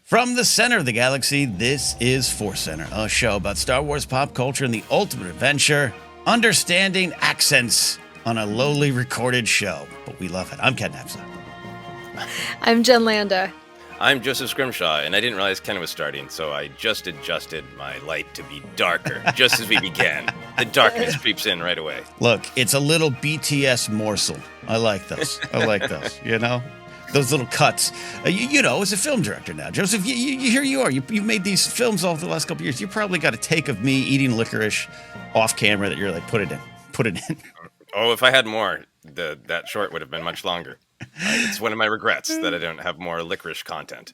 From the center of the galaxy, this is ForceCenter, a show about Star Wars pop culture and the ultimate adventure, understanding accents on a lowly recorded show. But we love it. I'm Ken Napzok. I'm Jenn Landa. I'm Joseph Scrimshaw, and I didn't realize Ken was starting, so I just adjusted my light to be darker just as we began. The darkness creeps in right away. Look, it's a little BTS morsel. I like those. You know? Those little cuts. You know, as a film director now, Joseph, here you are. You've made these films over the last couple of years. You probably got a take of me eating licorice off camera that you're like, put it in. Oh, if I had more, that short would have been much longer. It's one of my regrets that I don't have more licorice content.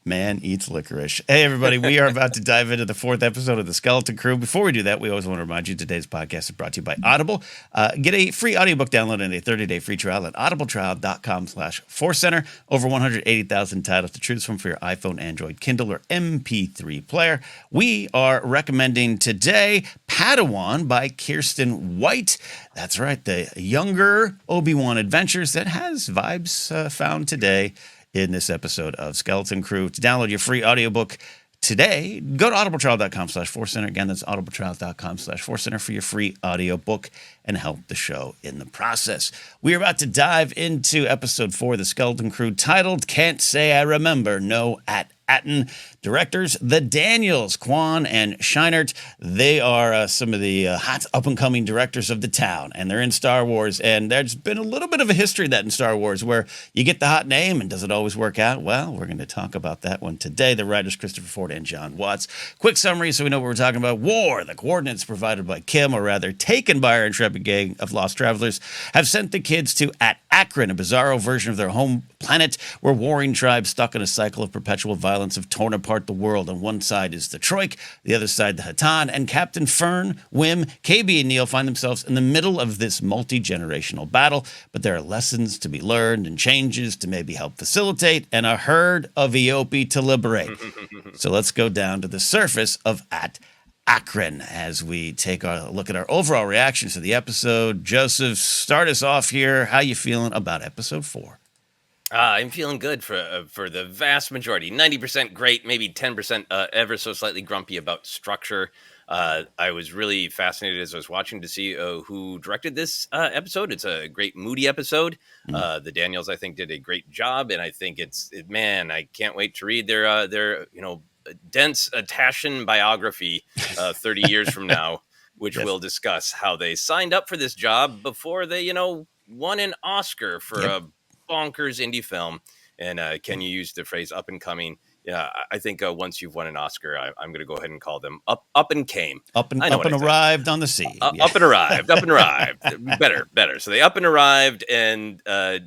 Man eats licorice. Hey, everybody, we are about to dive into the fourth episode of The Skeleton Crew. Before we do that, we always want to remind you today's podcast is brought to you by Audible. Get a free audiobook download and a 30-day free trial at audibletrial.com/ForceCenter. Over 180,000 titles to choose from for your iPhone, Android, Kindle, or MP3 player. We are recommending today Padawan by Kiersten White. That's right, the younger Obi-Wan adventures that has vibes found today in this episode of Skeleton Crew. To download your free audiobook today, go to audibletrial.com/ForceCenter. Again, that's audibletrial.com/ForceCenter for your free audiobook and help the show in the process. We are about to dive into episode 4 of The Skeleton Crew, titled Can't Say I Remember, No At Achrann. Directors, the Daniels, Kwan and Scheinert. They are some of the hot up-and-coming directors of the town, and they're in Star Wars. And there's been a little bit of a history of that in Star Wars, where you get the hot name, and does it always work out? Well, we're going to talk about that one today. The writers, Christopher Ford and John Watts. Quick summary so we know what we're talking about. War. The coordinates provided by Kh'ymm, or rather taken by our intrepid gang of lost travelers, have sent the kids to At Achrann, a bizarro version of their home planet, where warring tribes stuck in a cycle of perpetual violence have torn apart the world. On one side is the Troik, the other side the Hattan, and Captain Fern, Kh'ymm, KB, and Neel find themselves in the middle of this multi-generational battle, but there are lessons to be learned and changes to maybe help facilitate, and a herd of Eopie to liberate. So let's go down to the surface of At Achrann as we take a look at our overall reactions to the episode. Joseph, start us off here. How you feeling about episode 4? I'm feeling good for the vast majority. 90% great, maybe 10% ever so slightly grumpy about structure. I was really fascinated as I was watching to see who directed this episode. It's a great moody episode. The Daniels, I think, did a great job, and I think man, I can't wait to read their dense Tashin biography 30 years from now, which Yes. will discuss how they signed up for this job before they, won an Oscar for a bonkers indie film. And Ken, you used the phrase up and coming. Yeah, I think once you've won an Oscar, I'm going to go ahead and call them up and came. Up and arrived on the scene. Up and arrived. Better. So they up and arrived and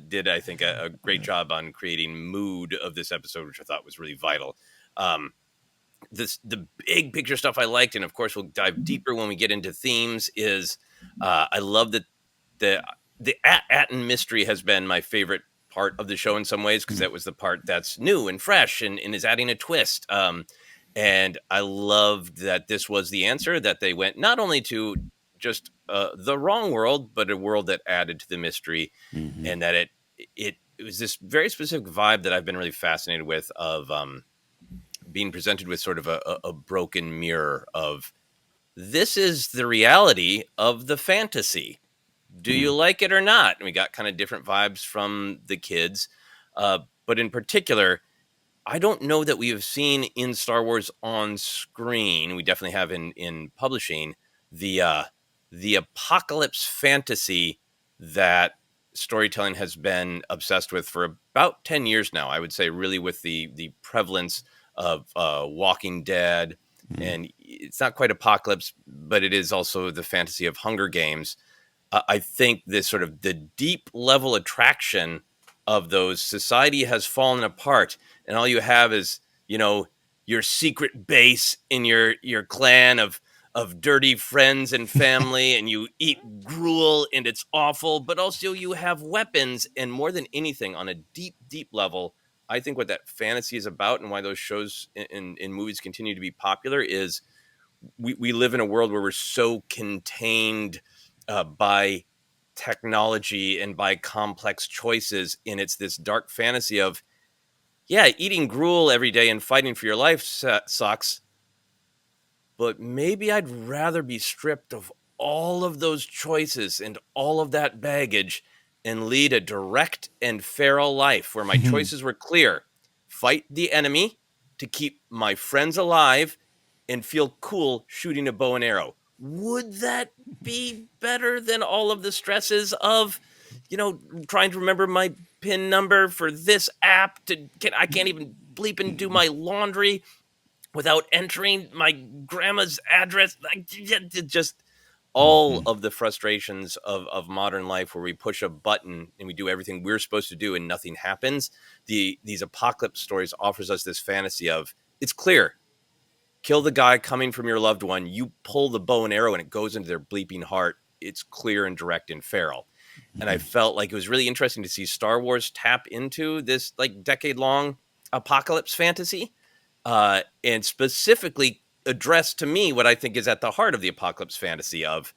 did, I think, a great job on creating mood of this episode, which I thought was really vital. The big picture stuff I liked, and of course we'll dive deeper when we get into themes, is I love that the At Achrann mystery has been my favorite part of the show in some ways, because that was the part that's new and fresh and is adding a twist. And I loved that this was the answer, that they went not only to just the wrong world, but a world that added to the mystery, and that it was this very specific vibe that I've been really fascinated with, of being presented with sort of a broken mirror of, this is the reality of the fantasy. Do you like it or not? And we got kind of different vibes from the kids. But in particular, I don't know that we have seen in Star Wars on screen, we definitely have in publishing, the apocalypse fantasy that storytelling has been obsessed with for about 10 years now. I would say, really, with the prevalence of Walking Dead. And it's not quite apocalypse, but it is also the fantasy of Hunger Games. I think this sort of the deep level attraction of those, society has fallen apart, and all you have is, your secret base in your clan of dirty friends and family, and you eat gruel and it's awful, but also you have weapons. And more than anything, on a deep, deep level, I think what that fantasy is about, and why those shows in movies continue to be popular, is we live in a world where we're so contained by technology and by complex choices. And it's this dark fantasy of, yeah, eating gruel every day and fighting for your life sucks. But maybe I'd rather be stripped of all of those choices and all of that baggage and lead a direct and feral life where my choices were clear. Fight the enemy to keep my friends alive and feel cool shooting a bow and arrow. Would that be better than all of the stresses of, trying to remember my PIN number for this app I can't even bleep and do my laundry without entering my grandma's address? Like, just all of the frustrations of modern life where we push a button and we do everything we're supposed to do and nothing happens. These apocalypse stories offers us this fantasy of, it's clear, kill the guy coming from your loved one, you pull the bow and arrow and it goes into their bleeping heart. It's clear and direct and feral. And I felt like it was really interesting to see Star Wars tap into this like decade-long apocalypse fantasy, and specifically address to me what I think is at the heart of the apocalypse fantasy of,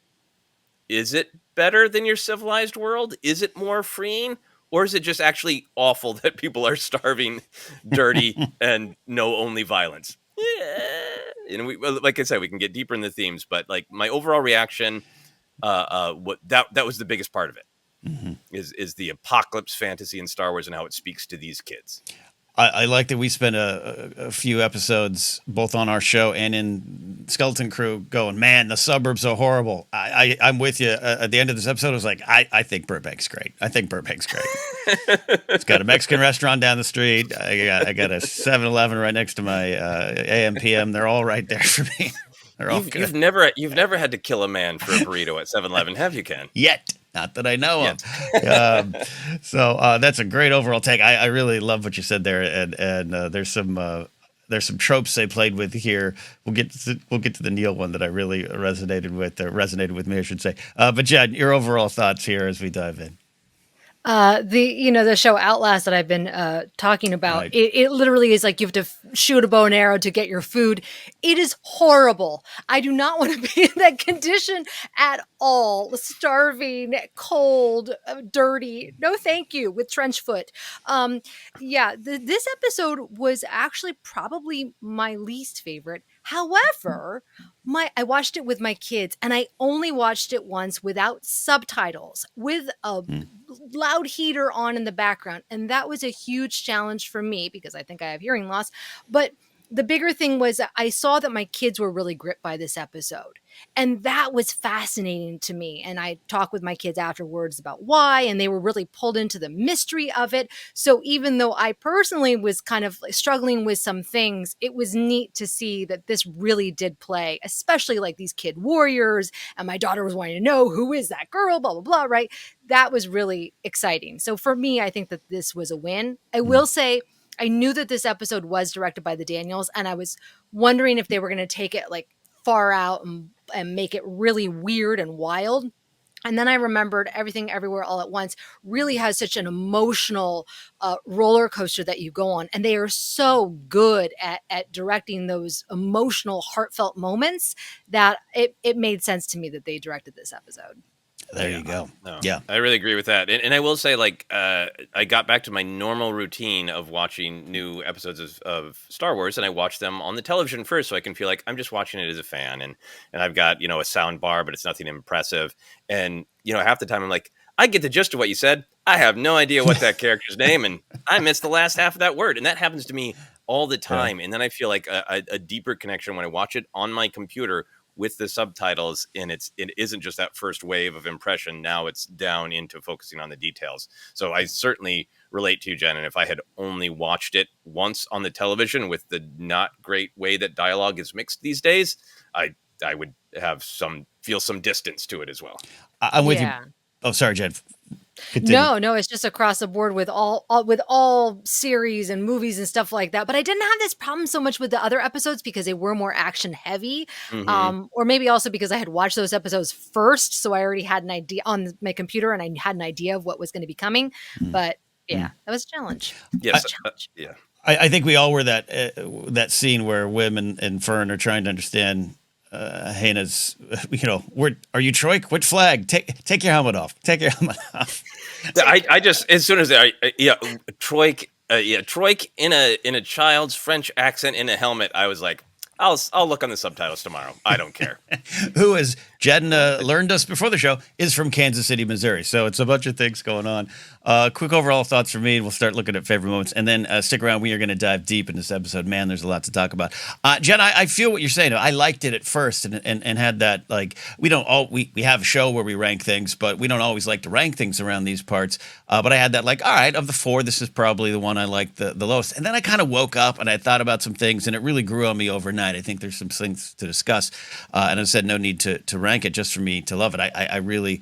is it better than your civilized world? Is it more freeing? Or is it just actually awful that people are starving, dirty, and know only violence? Yeah. Like I said, we can get deeper in the themes, but like my overall reaction, that was the biggest part of it. Is the apocalypse fantasy in Star Wars and how it speaks to these kids. I like that we spent a few episodes both on our show and in Skeleton Crew going, man, the suburbs are horrible. I'm with you. At the end of this episode, I was like, I think Burbank's great. It's got a Mexican restaurant down the street. I got a 7-Eleven right next to my AM PM. They're all right there for me. They're all good. You've never had to kill a man for a burrito at 7-Eleven, have you, Ken? Yet. Not that I know of. So that's a great overall take. I really love what you said there, and there's some tropes they played with here. We'll get to the Neel one that I really resonated with me, I should say. But Jenn, your overall thoughts here as we dive in. The show Outlast that I've been talking about, right. It literally is like you have to shoot a bow and arrow to get your food. It is horrible. I do not want to be in that condition at all. Starving, cold, dirty. No, thank you. With trench foot. This episode was actually probably my least favorite. However, I watched it with my kids, and I only watched it once without subtitles, with a loud heater on in the background. And that was a huge challenge for me because I think I have hearing loss. But the bigger thing was I saw that my kids were really gripped by this episode. And that was fascinating to me. And I talked with my kids afterwards about why, and they were really pulled into the mystery of it. So even though I personally was kind of struggling with some things, it was neat to see that this really did play, especially like these kid warriors. And my daughter was wanting to know, who is that girl, blah, blah, blah, right? That was really exciting. So for me, I think that this was a win. I will say, I knew that this episode was directed by the Daniels, and I was wondering if they were going to take it like far out and make it really weird and wild. And then I remembered Everything Everywhere All at Once really has such an emotional roller coaster that you go on. And they are so good at directing those emotional, heartfelt moments that it made sense to me that they directed this episode. There you go. No, yeah, I really agree with that. And I will say, like, I got back to my normal routine of watching new episodes of Star Wars, and I watch them on the television first, so I can feel like I'm just watching it as a fan. And I've got, a sound bar, but it's nothing impressive. And, half the time I'm like, I get the gist of what you said. I have no idea what that character's name, and I missed the last half of that word. And that happens to me all the time. Yeah. And then I feel like a deeper connection when I watch it on my computer with the subtitles, and it isn't just that first wave of impression. Now it's down into focusing on the details. So I certainly relate to you, Jenn. And if I had only watched it once on the television with the not great way that dialogue is mixed these days, I would have feel some distance to it as well. I'm with you. Oh, sorry, Jenn. Continue. No, it's just across the board with all series and movies and stuff like that. But I didn't have this problem so much with the other episodes because they were more action heavy, or maybe also because I had watched those episodes first, so I already had an idea on my computer and I had an idea of what was going to be coming. But that was a challenge. Yes, yeah. I think we all were that scene where Kh'ymm and Fern are trying to understand. Hannah's, are you Troik? Which flag? Take your helmet off. Take your helmet off. I just, as soon as Troik Yeah, Troik in a child's French accent in a helmet. I was like, I'll look on the subtitles tomorrow. I don't care. Who, as Jenn learned us before the show, is from Kansas City, Missouri. So it's a bunch of things going on. Quick overall thoughts from me, and we'll start looking at favorite moments. And then stick around. We are going to dive deep in this episode. Man, there's a lot to talk about. Jenn, I feel what you're saying. I liked it at first and had that, like, we have a show where we rank things, but we don't always like to rank things around these parts. But I had that, like, all right, of the four, this is probably the one I like the lowest. And then I kind of woke up and I thought about some things, and it really grew on me overnight. I think there's some things to discuss. And I said no need to rank it just for me to love it. I really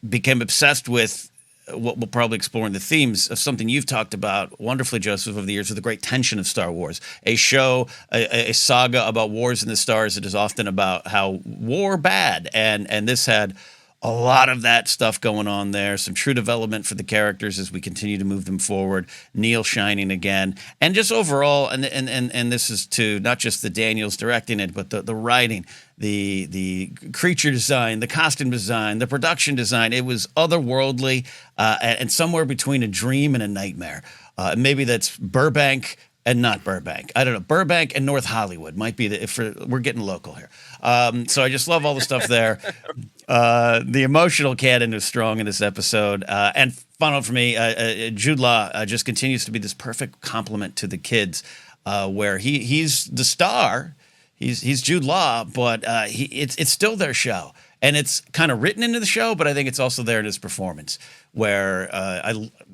became obsessed with what we'll probably explore in the themes of something you've talked about wonderfully, Joseph, over the years, with the great tension of Star Wars. A show, a saga about wars in the stars that is often about how war bad. And this had a lot of that stuff going on there. Some true development for the characters as we continue to move them forward. Neel shining again, and just overall, and this is to not just the Daniels directing it, but the writing, the creature design, the costume design, the production design. It was otherworldly, and somewhere between a dream and a nightmare. Maybe that's Burbank and not Burbank. I don't know. Burbank and North Hollywood might be we're getting local here. So I just love all the stuff there. The emotional canon is strong in this episode. And final for me, Jude Law just continues to be this perfect complement to the kids, where he's the star. He's Jude Law, but it's still their show. And it's kind of written into the show, but I think it's also there in his performance, where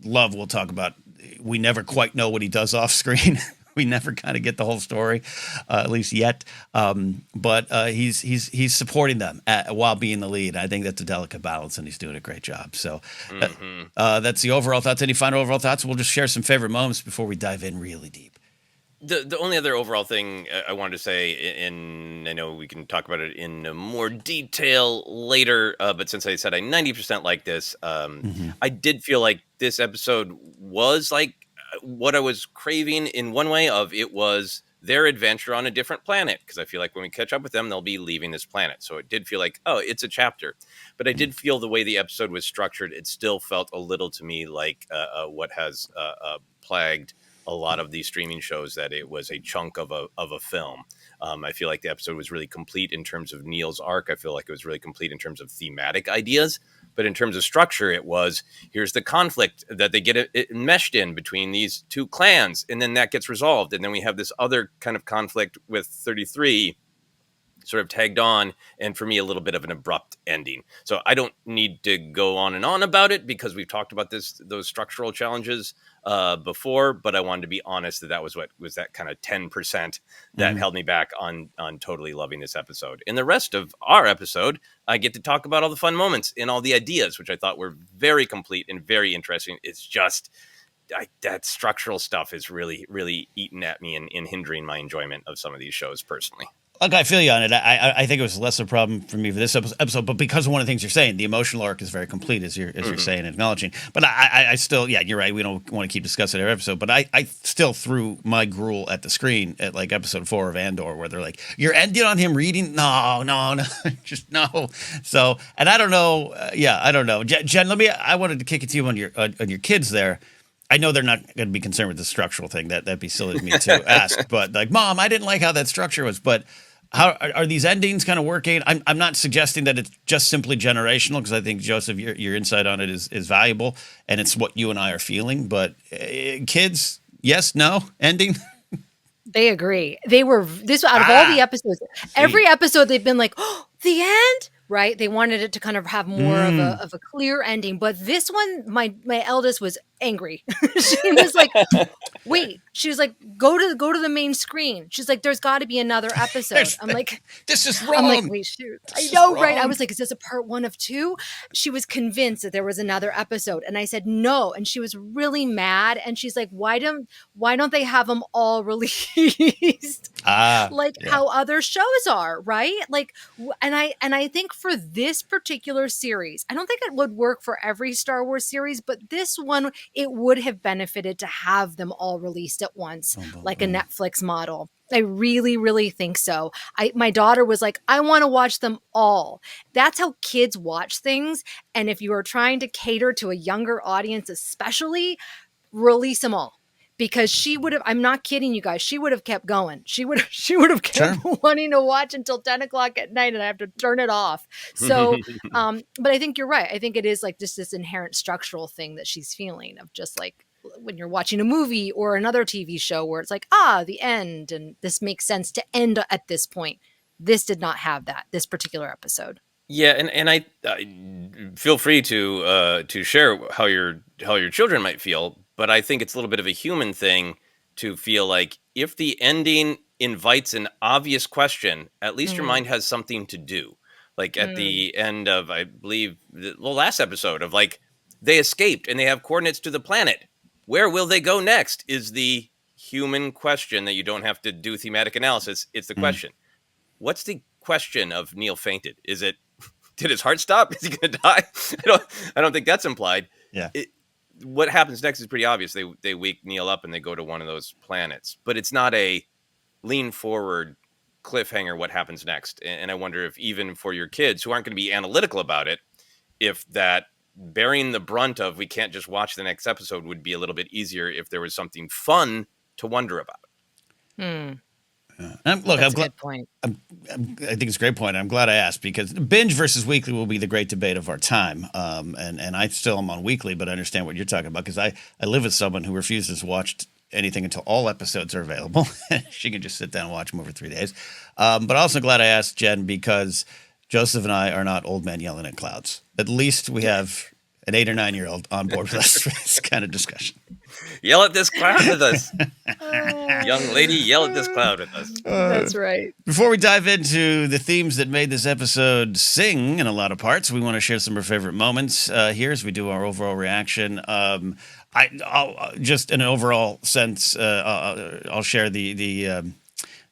we'll talk about, we never quite know what he does off screen. We never kind of get the whole story, at least yet. But he's supporting them while being the lead. I think that's a delicate balance, and he's doing a great job. So that's the overall thoughts. Any final overall thoughts? We'll just share some favorite moments before we dive in really deep. The only other overall thing I wanted to say, and I know we can talk about it in more detail later, but since I said I 90% like this, I did feel like this episode was like what I was craving in one way of it was their adventure on a different planet. Because I feel like when we catch up with them, they'll be leaving this planet. So it did feel like, oh, it's a chapter. But I did feel the way the episode was structured, it still felt a little to me like what has plagued a lot of these streaming shows, that it was a chunk of a film. I feel like the episode was really complete in terms of Neel's arc. I feel like it was really complete in terms of thematic ideas. But in terms of structure, it was, here's the conflict that they get it meshed in between these two clans, and then that gets resolved. And then we have this other kind of conflict with 33 sort of tagged on, and for me, a little bit of an abrupt ending. So I don't need to go on and on about it, because we've talked about those structural challenges before, but I wanted to be honest that was what was that kind of 10% that held me back on totally loving this episode. In the rest of our episode, I get to talk about all the fun moments and all the ideas, which I thought were very complete and very interesting. It's just that structural stuff is really, really eating at me and hindering my enjoyment of some of these shows personally. Look, I feel you on it. I think it was less of a problem for me for this episode, but because of one of the things you're saying, the emotional arc is very complete, as you're saying and acknowledging. But I still, yeah, you're right. We don't want to keep discussing every episode, but I still threw my gruel at the screen at like episode 4 of Andor, where they're like, "You're ending on him reading? No, just no." So, and I don't know. I don't know. Jenn, I wanted to kick it to you on your kids there. I know they're not going to be concerned with the structural thing. That'd be silly of me to ask. But like, Mom, I didn't like how that structure was. But how are these endings kind of working? I'm not suggesting that it's just simply generational, because I think, Joseph, your insight on it is valuable, and it's what you and I are feeling. But kids, yes, no, ending. They agree. They were this out of all the episodes. Every episode they've been like, "Oh, the end." Right? They wanted it to kind of have more of a clear ending. But this one, my eldest was angry. She was like, wait. She was like, go to the main screen. She's like, there's got to be another episode. I'm like, this is wrong. I'm like, wait, shoot. I know, right? I was like, is this a part 1 of 2? She was convinced that there was another episode. And I said, no. And she was really mad. And she's like, why don't they have them all released? How other shows are, right? Like, and I think for this particular series, I don't think it would work for every Star Wars series, but this one, it would have benefited to have them all released at once, like a Netflix model. I really, really think so. My daughter was like, I want to watch them all. That's how kids watch things. And if you are trying to cater to a younger audience, especially, release them all. because she would have, I'm not kidding you guys, she would have kept going. She would have kept wanting to watch until 10 o'clock at night, and I have to turn it off. So, but I think you're right. I think it is like just this inherent structural thing that she's feeling of just like when you're watching a movie or another TV show where it's like, the end, and this makes sense to end at this point. This did not have that, this particular episode. Yeah, and I feel free to share how your children might feel, but I think it's a little bit of a human thing to feel like if the ending invites an obvious question, at least your mind has something to do. Like at the end of, I believe, the last episode of like they escaped and they have coordinates to the planet. Where will they go next? Is the human question that you don't have to do thematic analysis. It's the question. What's the question of Neel fainted? Is it, did his heart stop? Is he going to die? I don't think that's implied. Yeah. What happens next is pretty obvious. They wake Neel up and they go to one of those planets, but it's not a lean forward cliffhanger. What happens next? And I wonder if even for your kids who aren't going to be analytical about it, if that bearing the brunt of we can't just watch the next episode would be a little bit easier if there was something fun to wonder about. Look, That's a good point. I think it's a great point. I'm glad I asked because binge versus weekly will be the great debate of our time. And I still am on weekly, but I understand what you're talking about because I live with someone who refuses to watch anything until all episodes are available. She can just sit down and watch them over 3 days. But also glad I asked Jen because Joseph and I are not old men yelling at clouds. At least we have an 8 or 9 year old on board with us for this kind of discussion. Yell at this cloud with us. Young lady, yell at this cloud with us. That's right. Before we dive into the themes that made this episode sing in a lot of parts, we want to share some of our favorite moments here as we do our overall reaction. I'll just in an overall sense, I'll share the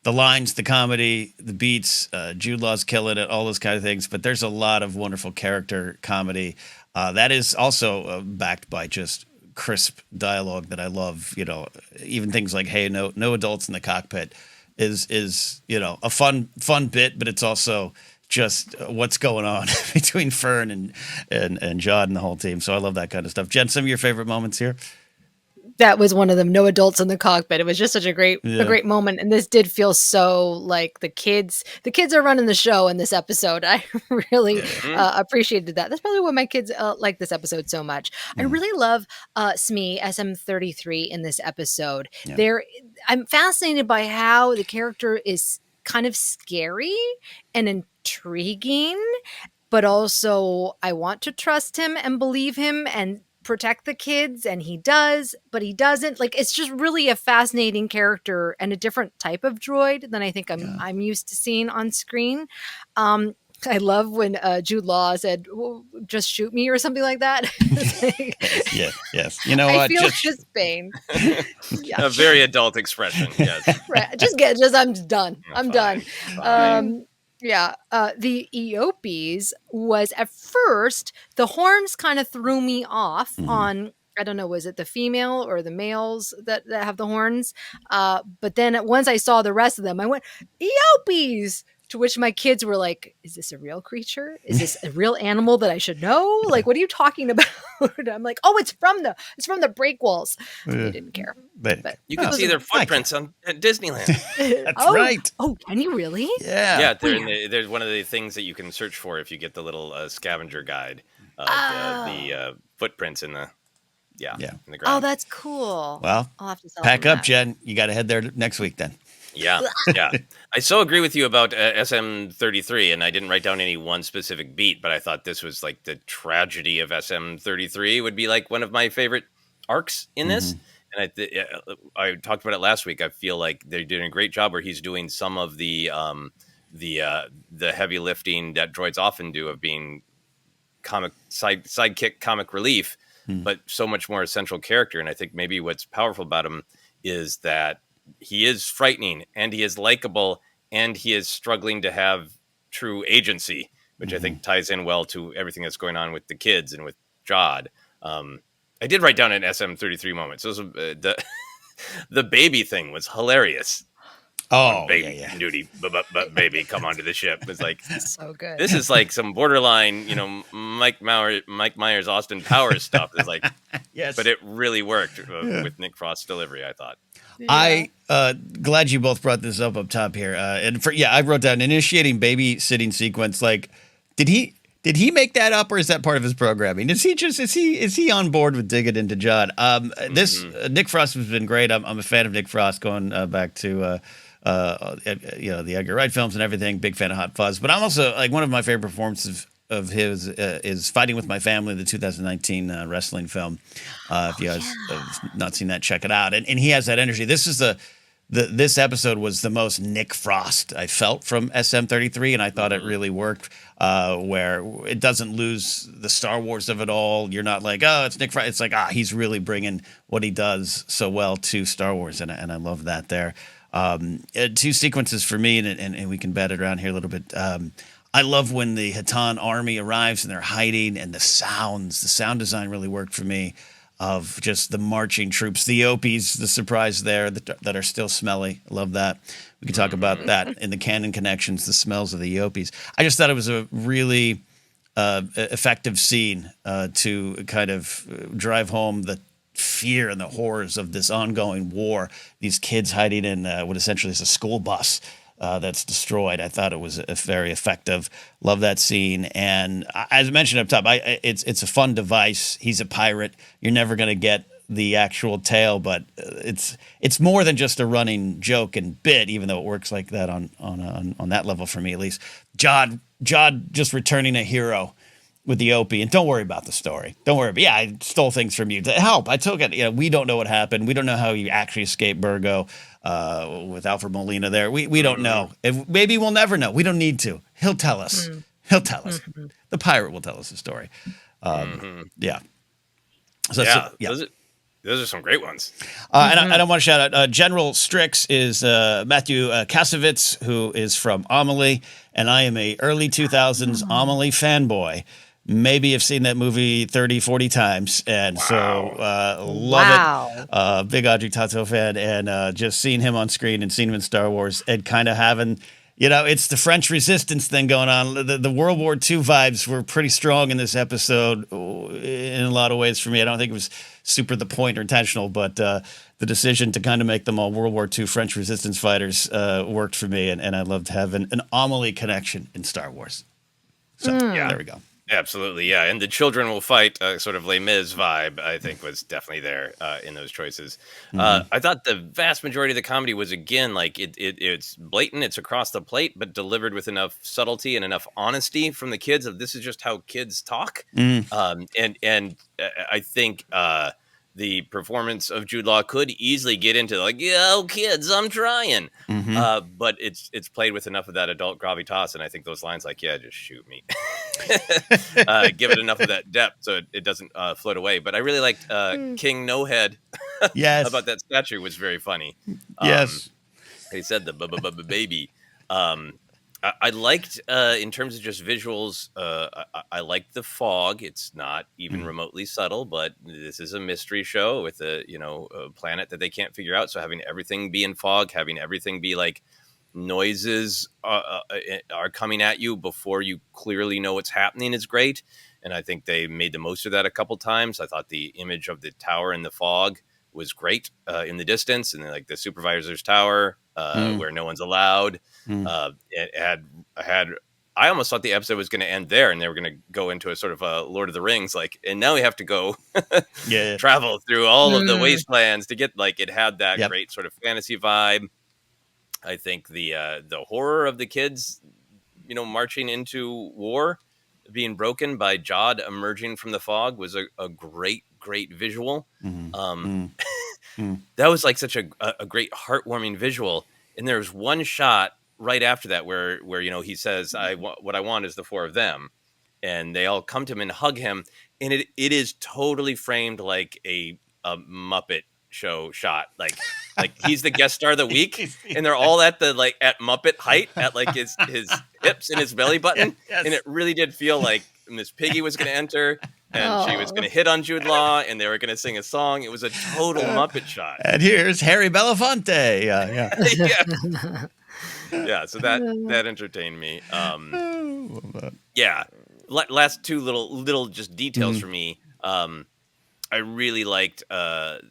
lines, the comedy, the beats, Jude Law's killing it, all those kind of things. But there's a lot of wonderful character comedy that is also backed by just crisp dialogue that I love. You know, even things like "Hey, no adults in the cockpit" is a fun bit, but it's also just what's going on between Fern and Jod and the whole team. So I love that kind of stuff. Jen, some of your favorite moments here? That was one of them. No adults in the cockpit. It was just such a great moment. And this did feel so like the kids are running the show in this episode. I really appreciated that. That's probably why my kids like this episode so much. I really love Smee SM33 in this episode. Yeah. I'm fascinated by how the character is kind of scary and intriguing, but also I want to trust him and believe him and protect the kids, and he does, but he doesn't. Like, it's just really a fascinating character and a different type of droid than I think I'm used to seeing on screen. I love when Jude Law said, well, "Just shoot me" or something like that. Yes. You know what? I feel his pain. A very adult expression. Yes. Right. I'm done. I'm done. Fine. The Eopies was at first, the horns kind of threw me off on, I don't know, was it the female or the males that have the horns? But then once I saw the rest of them, I went, Eopies! To which my kids were like, is this a real creature? Is this a real animal that I should know? Like, what are you talking about? I'm like, oh, it's from the breakways. They didn't care. But you can see their footprints at Disneyland. That's right. Oh, can you really? Yeah. There's one of the things that you can search for if you get the little scavenger guide of the footprints in the in the ground. Oh, that's cool. Well, I'll have to pack up, Jen. You got to head there next week then. Yeah. I so agree with you about SM33, and I didn't write down any one specific beat, but I thought this was like the tragedy of SM33 would be like one of my favorite arcs in this. And I talked about it last week. I feel like they're doing a great job where he's doing some of the heavy lifting that droids often do of being comic sidekick, comic relief, but so much more a central character. And I think maybe what's powerful about him is that he is frightening and he is likable and he is struggling to have true agency, which I think ties in well to everything that's going on with the kids and with Jod. I did write down an SM33 moment. So the baby thing was hilarious. on Oh, baby yeah. duty, but baby, come onto the ship. It's like, So good. this is like some borderline, Mike Myers, Austin Powers stuff. It's like, Yes. but it really worked Yeah. with Nick Frost's delivery, I thought. I glad you both brought this up top here. And I wrote down initiating babysitting sequence. Like, did he make that up, or is that part of his programming? Is he on board with digging into John? This Nick Frost has been great. I'm a fan of Nick Frost going back to the Edgar Wright films and everything. Big fan of Hot Fuzz. But I'm also like, one of my favorite performances of his is Fighting with My Family, the 2019 wrestling film. If you guys have not seen that, check it out. And he has that energy. This is this episode was the most Nick Frost I felt from SM33, and I thought it really worked. Where it doesn't lose the Star Wars of it all. You're not like, oh, it's Nick Frost. It's like, he's really bringing what he does so well to Star Wars, and I love that there. Two sequences for me, and we can bat it around here a little bit. I love when the Hattan army arrives and they're hiding, and the sound design really worked for me, of just the marching troops, the Eopies, the surprise there that are still smelly. I love that. We can talk about that in the Canon connections, the smells of the Eopies. I just thought it was a really effective scene to kind of drive home the fear and the horrors of this ongoing war. These kids hiding in what essentially is a school bus that's destroyed. I thought it was very effective. Love that scene. And as I mentioned up top, it's a fun device. He's a pirate. You're never going to get the actual tale, but it's more than just a running joke and bit, even though it works like that on that level for me at least. Jod just returning a hero with the Eopie, and don't worry about the story. Don't worry. I stole things from you to help. I took it. We don't know what happened. We don't know how you actually escaped Burgo with Alfred Molina there. We don't know. Maybe we'll never know. We don't need to. He'll tell us. He'll tell us. The pirate will tell us the story. Yeah. So, Those are some great ones. And I want to shout out General Strix is Matthew Kasovitz, who is from Amelie, and I am a early 2000s Amelie fanboy. Maybe have seen that movie 30, 40 times, and so love it. Big Audrey Tautou fan, and just seeing him on screen and seeing him in Star Wars, and kind of having, it's the French Resistance thing going on. The World War II vibes were pretty strong in this episode in a lot of ways for me. I don't think it was super the point or intentional, but the decision to kind of make them all World War II French Resistance fighters worked for me, and I loved having an Amelie connection in Star Wars. So there we go. Absolutely, yeah. And the children will fight, sort of Les Mis vibe, I think, was definitely there in those choices. I thought the vast majority of the comedy was, again, like it's blatant, it's across the plate, but delivered with enough subtlety and enough honesty from the kids of this is just how kids talk. And I think the performance of Jude Law could easily get into like, kids, I'm trying. But it's played with enough of that adult gravitas, and I think those lines like, just shoot me. Give it enough of that depth so it doesn't float away. But I really liked King No Head. Yes. About that statue was very funny. Yes. He said the baby. I liked, in terms of just visuals, I liked the fog. It's not even remotely subtle, but this is a mystery show with a planet that they can't figure out. So having everything be in fog, having everything be like noises are coming at you before you clearly know what's happening is great. And I think they made the most of that a couple times. I thought the image of the tower in the fog was great in the distance, and then, like the supervisor's tower where no one's allowed. It had I almost thought the episode was going to end there, and they were going to go into a sort of a Lord of the Rings, like, and now we have to go travel through all of the wastelands to get, like, it had that great sort of fantasy vibe. I think the horror of the kids, marching into war, being broken by Jod emerging from the fog was a great visual. That was like such a great heartwarming visual. And there's one shot right after that where he says, what I want is the four of them, and they all come to him and hug him, and it is totally framed like a Muppet show shot, like he's the guest star of the week, and they're all at Muppet height at like his hips and his belly button. And it really did feel like Miss Piggy was going to enter, and she was going to hit on Jude Law, and they were going to sing a song. It was a total Muppet shot. And here's Harry Belafonte. Yeah. Yeah, so that entertained me. Yeah, last two little just details for me. I really liked the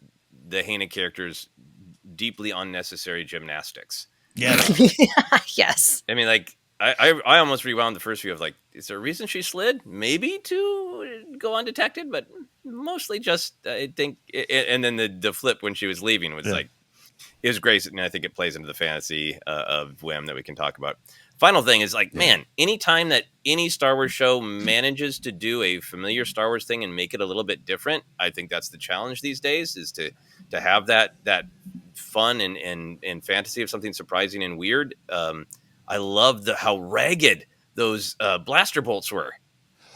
Hannah character's deeply unnecessary gymnastics. Yes. Yes. I mean, like, I almost rewound the first view of, like, is there a reason she slid? Maybe to go undetected, but mostly just, I think, and then the flip when she was leaving was like, it was great, and I think it plays into the fantasy of Kh'ymm that we can talk about. Final thing is, like, man, anytime that any Star Wars show manages to do a familiar Star Wars thing and make it a little bit different, I think that's the challenge these days, is to have that fun and fantasy of something surprising and weird. I love how ragged those blaster bolts were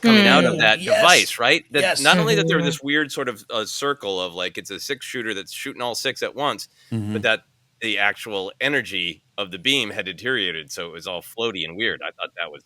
coming out of that device, right? That not only that they're this weird sort of circle of, like, it's a 6-shooter that's shooting all 6 at once, but that the actual energy of the beam had deteriorated, so it was all floaty and weird. I thought that was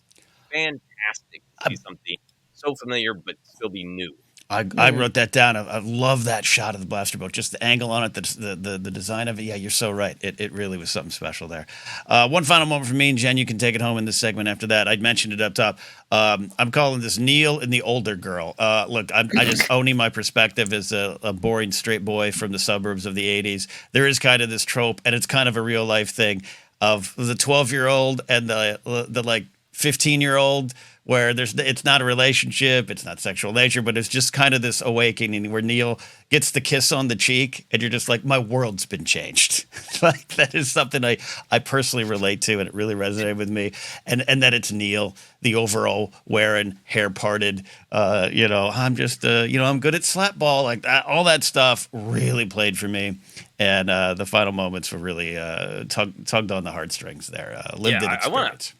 fantastic to see something so familiar but still be new. I wrote that down. I love that shot of the blaster boat, just the angle on it, the design of it. Yeah, you're so right. It really was something special there. One final moment for me, and Jen, you can take it home in this segment after that. I'd mentioned it up top. I'm calling this Neel and the older girl. Look, I just owning my perspective as a boring straight boy from the suburbs of the 80s. There is kind of this trope, and it's kind of a real life thing, of the 12-year-old and the like 15-year-old, where it's not a relationship, it's not sexual nature, but it's just kind of this awakening where Neel gets the kiss on the cheek, and you're just like, my world's been changed. Like, that is something I personally relate to, and it really resonated with me. And that it's Neel, the overall wearing, hair parted, I'm just, I'm good at slap ball, like that, all that stuff really played for me. And the final moments were really tugged on the heartstrings there. Lived in experience.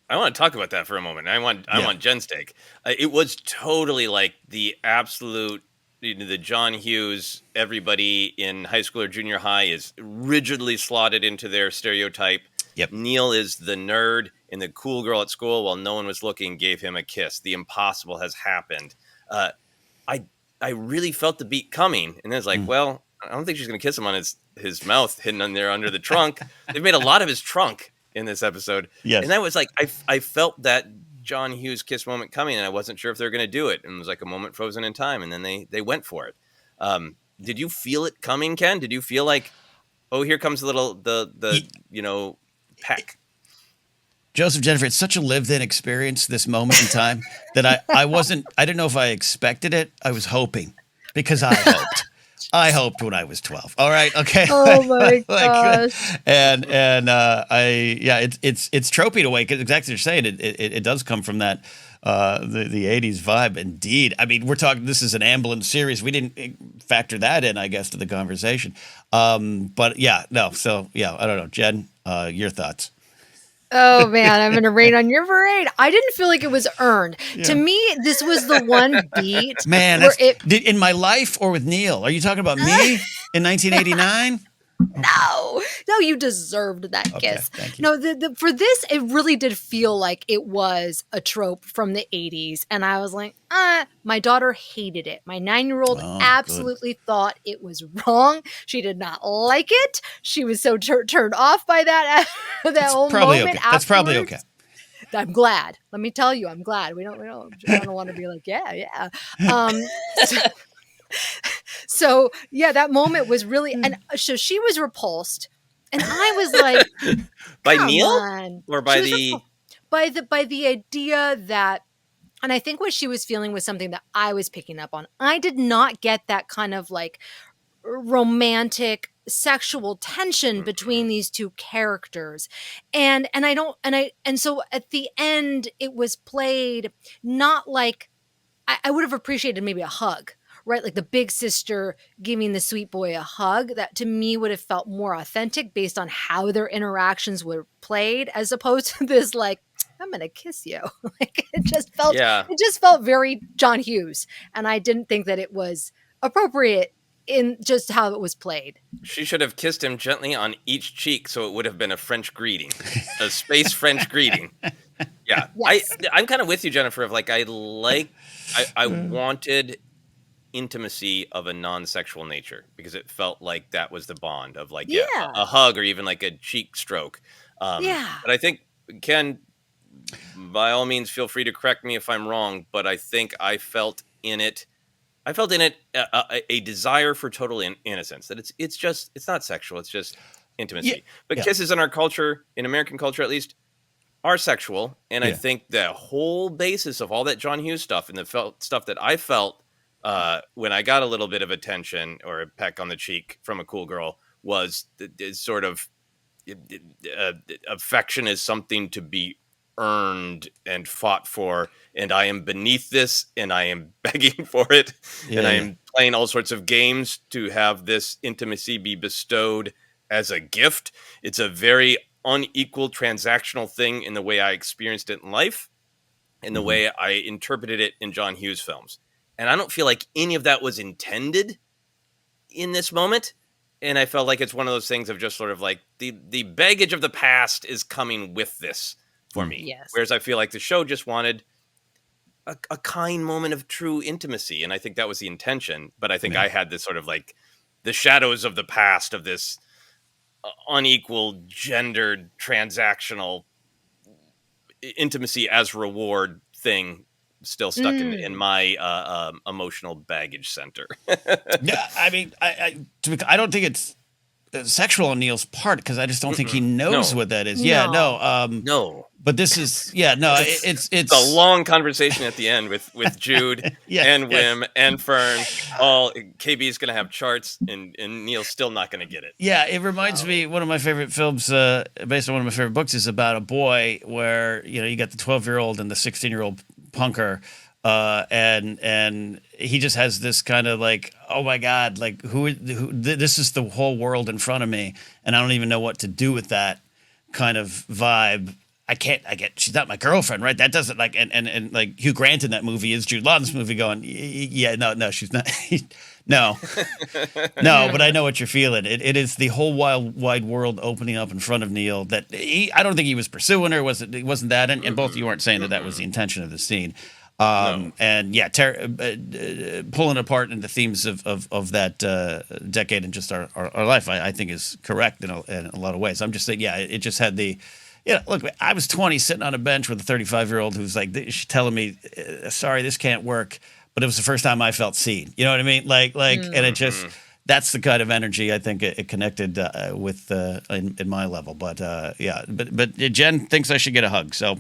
I want to talk about that for a moment. I want Jen's take. It was totally like the absolute, the John Hughes, everybody in high school or junior high is rigidly slotted into their stereotype. Yep. Neel is the nerd and the cool girl at school, while no one was looking, gave him a kiss. The impossible has happened. I really felt the beat coming, and then it's like, well, I don't think she's going to kiss him on his mouth hidden in there under the trunk. They've made a lot of his trunk in this episode. Yes. And that was like, I felt that John Hughes kiss moment coming, and I wasn't sure if they were going to do it. And it was like a moment frozen in time, and then they went for it. Did you feel it coming, Ken? Did you feel like, oh, here comes the peck? Joseph, Jennifer, it's such a lived-in experience, this moment in time, that I didn't know if I expected it. I was hoping, because I hoped. I hoped when I was 12. All right. Okay. Oh my gosh. And it's tropey to way, because exactly what you're saying. It does come from that, the 80s vibe. Indeed. I mean, we're talking, this is an Amblin series. We didn't factor that in, I guess, to the conversation. But yeah, no. So yeah, I don't know. Jen, your thoughts? Oh man, I'm going to rain on your parade. I didn't feel like it was earned. Yeah. To me, this was the one beat. Man, in my life or with Neel? Are you talking about me in 1989? No, you deserved that kiss. Thank you. No, for this, it really did feel like it was a trope from the 80s. And I was like, my daughter hated it. My 9-year-old absolutely thought it was wrong. She did not like it. She was so turned off by that whole moment. Okay. That's probably okay. I'm glad. Let me tell you, I'm glad. I don't want to be like, yeah. So yeah, that moment was really, and so she was repulsed, and I was like, by Neel, or by the idea that, and I think what she was feeling was something that I was picking up on. I did not get that kind of like romantic sexual tension between these two characters, and so at the end it was played not like I would have appreciated maybe a hug. Right, like the big sister giving the sweet boy a hug, that to me would have felt more authentic based on how their interactions were played, as opposed to this like, I'm gonna kiss you. Like it just felt very John Hughes, and I didn't think that it was appropriate in just how it was played. She should have kissed him gently on each cheek, so it would have been a French greeting, a space French greeting. Yeah, Yes. I'm kind of with you, Jennifer. Of like, I wanted intimacy of a non-sexual nature because it felt like that was the bond of like, yeah, Yeah. a hug or even like a cheek stroke. Yeah. But I think, Ken, by all means, feel free to correct me if I'm wrong, but I think I felt in it a desire for total innocence, that it's not sexual, it's just Yeah. intimacy. But Yeah. kisses in our culture, in American culture at least, are sexual. And I Yeah. think the whole basis of all that John Hughes stuff and the stuff that I felt when I got a little bit of attention or a peck on the cheek from a cool girl was the sort of affection is something to be earned and fought for, and I am beneath this, and I am begging for it, and I am playing all sorts of games to have this intimacy be bestowed as a gift. It's a very unequal transactional thing in the way I experienced it in life, in the way I interpreted it in John Hughes films. And I don't feel like any of that was intended in this moment. And I felt like it's one of those things of just sort of like the baggage of the past is coming with this for me. Yes. Whereas I feel like the show just wanted a kind moment of true intimacy. And I think that was the intention. But I think I had this sort of like the shadows of the past of this unequal, gendered, transactional intimacy as reward thing still stuck in my emotional baggage center. Yeah, I mean, I don't think it's sexual on Neel's part because I just don't think he knows what that is. Yeah, No. But this is it's a long conversation at the end with Jude and Wim and Fern. All KB is going to have charts and Neel's still not going to get it. Yeah, it reminds me, one of my favorite films based on one of my favorite books is about a boy where, you got the 12-year-old and the 16-year-old punker, and he just has this kind of like, oh my God, like this is the whole world in front of me, and I don't even know what to do with that kind of vibe. She's not my girlfriend, right? That doesn't like, and like Hugh Grant in that movie is Jude Law in this movie going, yeah, no, she's not. No, but I know what you're feeling. It is the whole wide world opening up in front of Neel that I don't think he was pursuing her. It wasn't that. And both of you weren't saying that was the intention of the scene. And yeah, pulling apart into themes of that decade and just our life, I think is correct in a lot of ways. I'm just saying, yeah, it just had the, look, I was 20 sitting on a bench with a 35-year-old who's like, she's telling me, sorry, this can't work. But it was the first time I felt seen. You know what I mean? And it just, that's the kind of energy I think it connected with in my level. But but Jenn thinks I should get a hug. So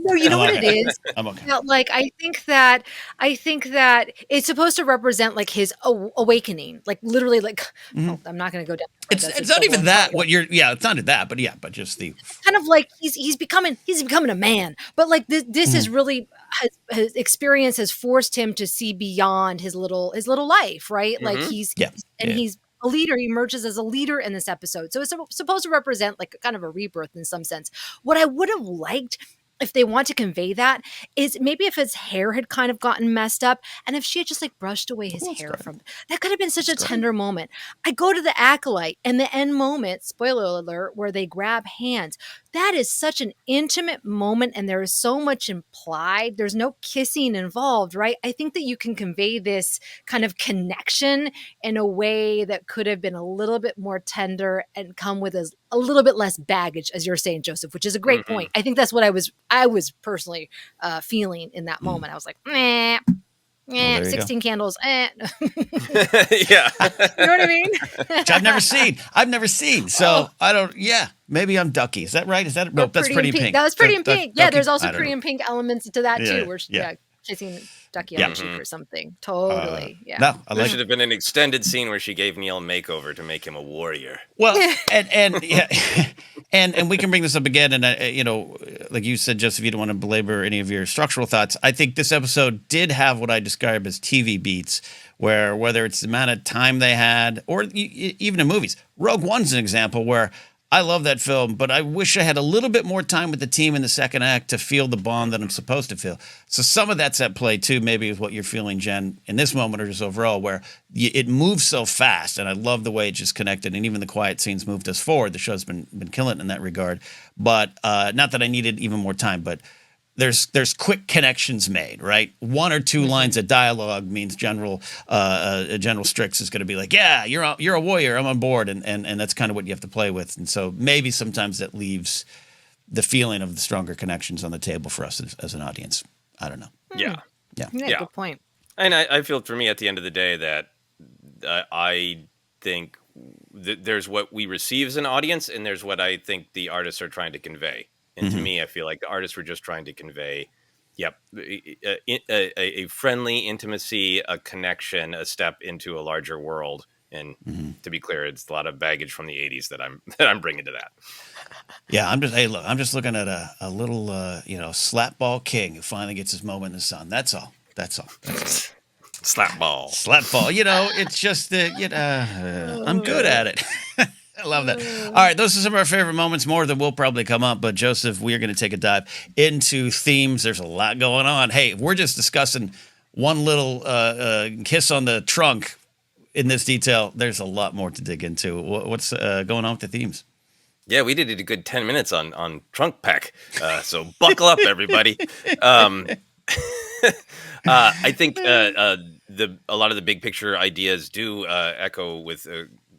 No, you know what it is? I'm okay. Like, I think that it's supposed to represent like his awakening, like literally, like, I'm not going to go down. It's not even that. It's not that, but just the kind of like he's becoming a man. But like this is really his experience has forced him to see beyond his little life, right? Like he's a leader. He emerges as a leader in this episode, so it's supposed to represent like kind of a rebirth in some sense. What I would have liked, if they want to convey that, is maybe if his hair had kind of gotten messed up and if she had just like brushed away his hair from that, could have been such a tender moment. I go to the Acolyte and the end moment, spoiler alert, where they grab hands. That is such an intimate moment and there is so much implied. There's no kissing involved, right? I think that you can convey this kind of connection in a way that could have been a little bit more tender and come with a little bit less baggage, as you're saying, Joseph, which is a great point. I think that's what I was personally feeling in that moment. I was like, 16 candles. Yeah. You know what I mean? Which I've never seen. So I don't, maybe I'm Ducky. Is that right? No, that's Pretty in Pink. That was Pretty in Pink. Yeah, there's also Pretty in Pink elements to that too. Where kissing Ducky on the cheek or something. Totally. No, there should have been an extended scene where she gave Neel a makeover to make him a warrior. Well, and we can bring this up again. And like you said, Joseph, you don't want to belabor any of your structural thoughts. I think this episode did have what I describe as TV beats, where whether it's the amount of time they had, or even in movies, Rogue One's an example where I love that film, but I wish I had a little bit more time with the team in the second act to feel the bond that I'm supposed to feel. So some of that's at play too, maybe with what you're feeling, Jen, in this moment or just overall, where it moves so fast, and I love the way it just connected, and even the quiet scenes moved us forward. The show's been killing it in that regard, but not that I needed even more time, but there's quick connections made, right? One or two lines of dialogue means General Strix is going to be like, yeah, you're a warrior, I'm on board, and that's kind of what you have to play with. And so maybe sometimes that leaves the feeling of the stronger connections on the table for us as an audience. I don't know. Yeah. Yeah, good point. And I feel for me at the end of the day that I think there's what we receive as an audience, and there's what I think the artists are trying to convey. And to me, I feel like the artists were just trying to convey, a friendly intimacy, a connection, a step into a larger world. And to be clear, it's a lot of baggage from the '80s that I'm bringing to that. Yeah, I'm just looking at a little, slapball king who finally gets his moment in the sun. That's all. Slapball. It's just that, I'm good at it. I love that. All right, those are some of our favorite moments. More than will probably come up, but Joseph, we are going to take a dive into themes. There's a lot going on. Hey, we're just discussing one little kiss on the trunk in this detail. There's a lot more to dig into. What's going on with the themes? Yeah, we did a good 10 minutes on trunk pack. So buckle up, everybody. I think a lot of the big picture ideas do echo with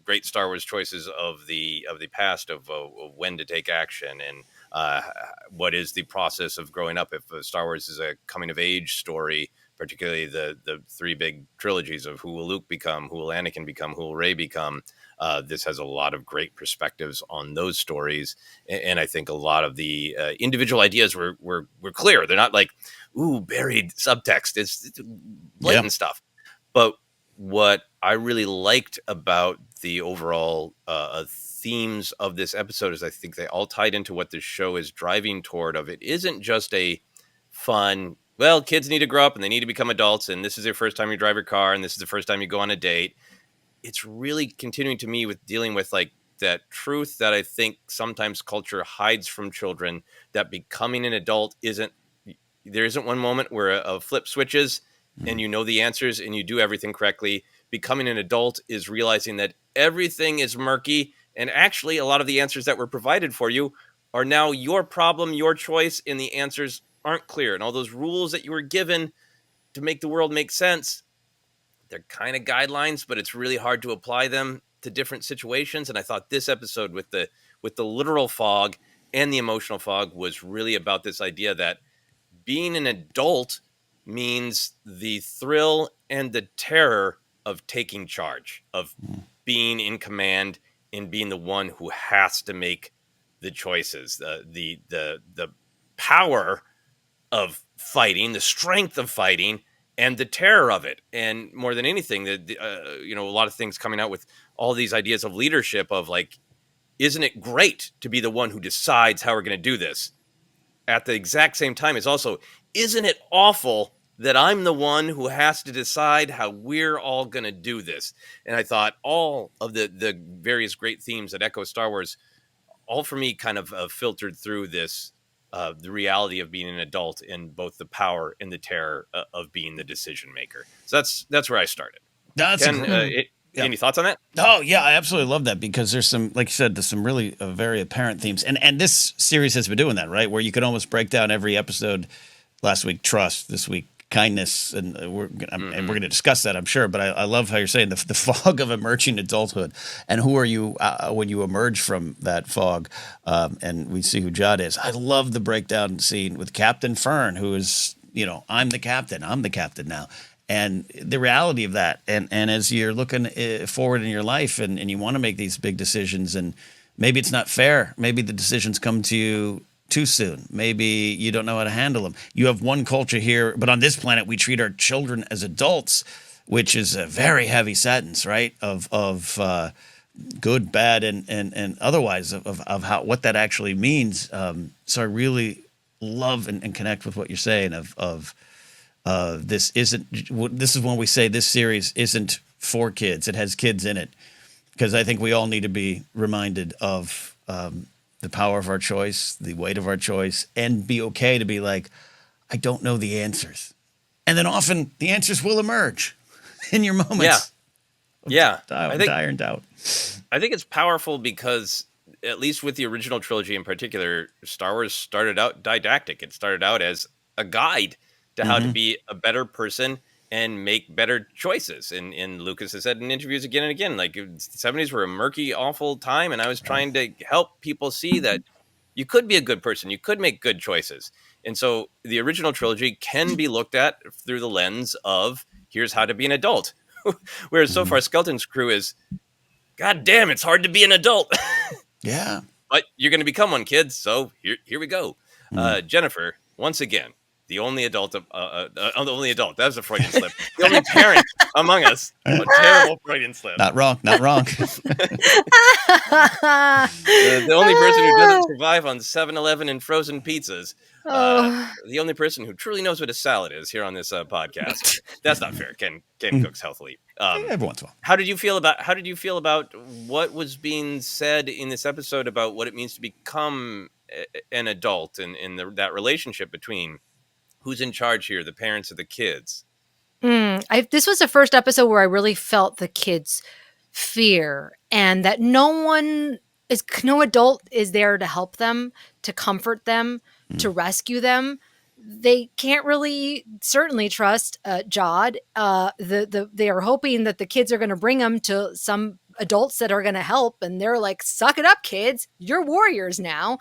great Star Wars choices of the past of when to take action and what is the process of growing up. If Star Wars is a coming of age story, particularly the three big trilogies of who will Luke become, who will Anakin become, who will Rey become. This has a lot of great perspectives on those stories, and I think a lot of the individual ideas were clear. They're not like buried subtext. It's blatant stuff. But what I really liked about the overall themes of this episode is I think they all tied into what the show is driving toward. Of it isn't just a fun, well, kids need to grow up and they need to become adults, and this is their first time you drive your car, and this is the first time you go on a date. It's really continuing to me with dealing with like that truth that I think sometimes culture hides from children, that becoming an adult there isn't one moment where a flip switches and you know the answers and you do everything correctly. Becoming an adult is realizing that everything is murky, and actually a lot of the answers that were provided for you are now your problem, your choice, and the answers aren't clear. And all those rules that you were given to make the world make sense, they're kind of guidelines, but it's really hard to apply them to different situations. And I thought this episode with the literal fog and the emotional fog was really about this idea that being an adult means the thrill and the terror of taking charge, of being in command and being the one who has to make the choices, the power of fighting, the strength of fighting, and the terror of it. And more than anything, a lot of things coming out with all these ideas of leadership of like, isn't it great to be the one who decides how we're going to do this? At the exact same time, it's also, isn't it awful that I'm the one who has to decide how we're all going to do this? And I thought all of the various great themes that echo Star Wars, all for me kind of filtered through this, the reality of being an adult and both the power and the terror of being the decision maker. So that's where I started. Ken, any thoughts on that? Oh, yeah, I absolutely love that because there's some, like you said, there's some really very apparent themes. And this series has been doing that, right? Where you could almost break down every episode. Last week, trust. This week, kindness. And we're going to discuss that, I'm sure. But I love how you're saying the fog of emerging adulthood. And who are you when you emerge from that fog? And we see who Jod is. I love the breakdown scene with Captain Fern, who is, I'm the captain now. And the reality of that, and as you're looking forward in your life and you want to make these big decisions, and maybe it's not fair. Maybe the decisions come to you too soon. Maybe you don't know how to handle them. You have one culture here, but on this planet, we treat our children as adults, which is a very heavy sentence, right? Of good, bad, and otherwise of how what that actually means. So I really love and connect with what you're saying of this is when we say this series isn't for kids. It has kids in it, because I think we all need to be reminded of the power of our choice, the weight of our choice, and be okay to be like, I don't know the answers. And then often the answers will emerge in your moments. Yeah. Dire and doubt. I think it's powerful because, at least with the original trilogy in particular, Star Wars started out didactic. It started out as a guide to how to be a better person and make better choices. And Lucas has said in interviews again and again, like, the 70s were a murky, awful time, and I was trying to help people see that you could be a good person. You could make good choices. And so the original trilogy can be looked at through the lens of, here's how to be an adult. Whereas so far, Skeleton's Crew is, God damn, it's hard to be an adult. Yeah. But you're going to become one, kids. So here we go. Jennifer, once again, the only adult, the only adult. That was a Freudian slip. The only parent among us. A terrible Freudian slip. Not wrong. The only person who doesn't survive on 7-Eleven and frozen pizzas. The only person who truly knows what a salad is here on this podcast. That's not fair. Ken cooks healthily. Every once in a while. How did you feel about what was being said in this episode about what it means to become an adult and that relationship between who's in charge here, the parents or the kids? This was the first episode where I really felt the kids' fear, and that no adult is there to help them, to comfort them, to rescue them. They can't really certainly trust Jod. They are hoping that the kids are going to bring them to some adults that are going to help, and they're like, suck it up, kids, you're warriors now.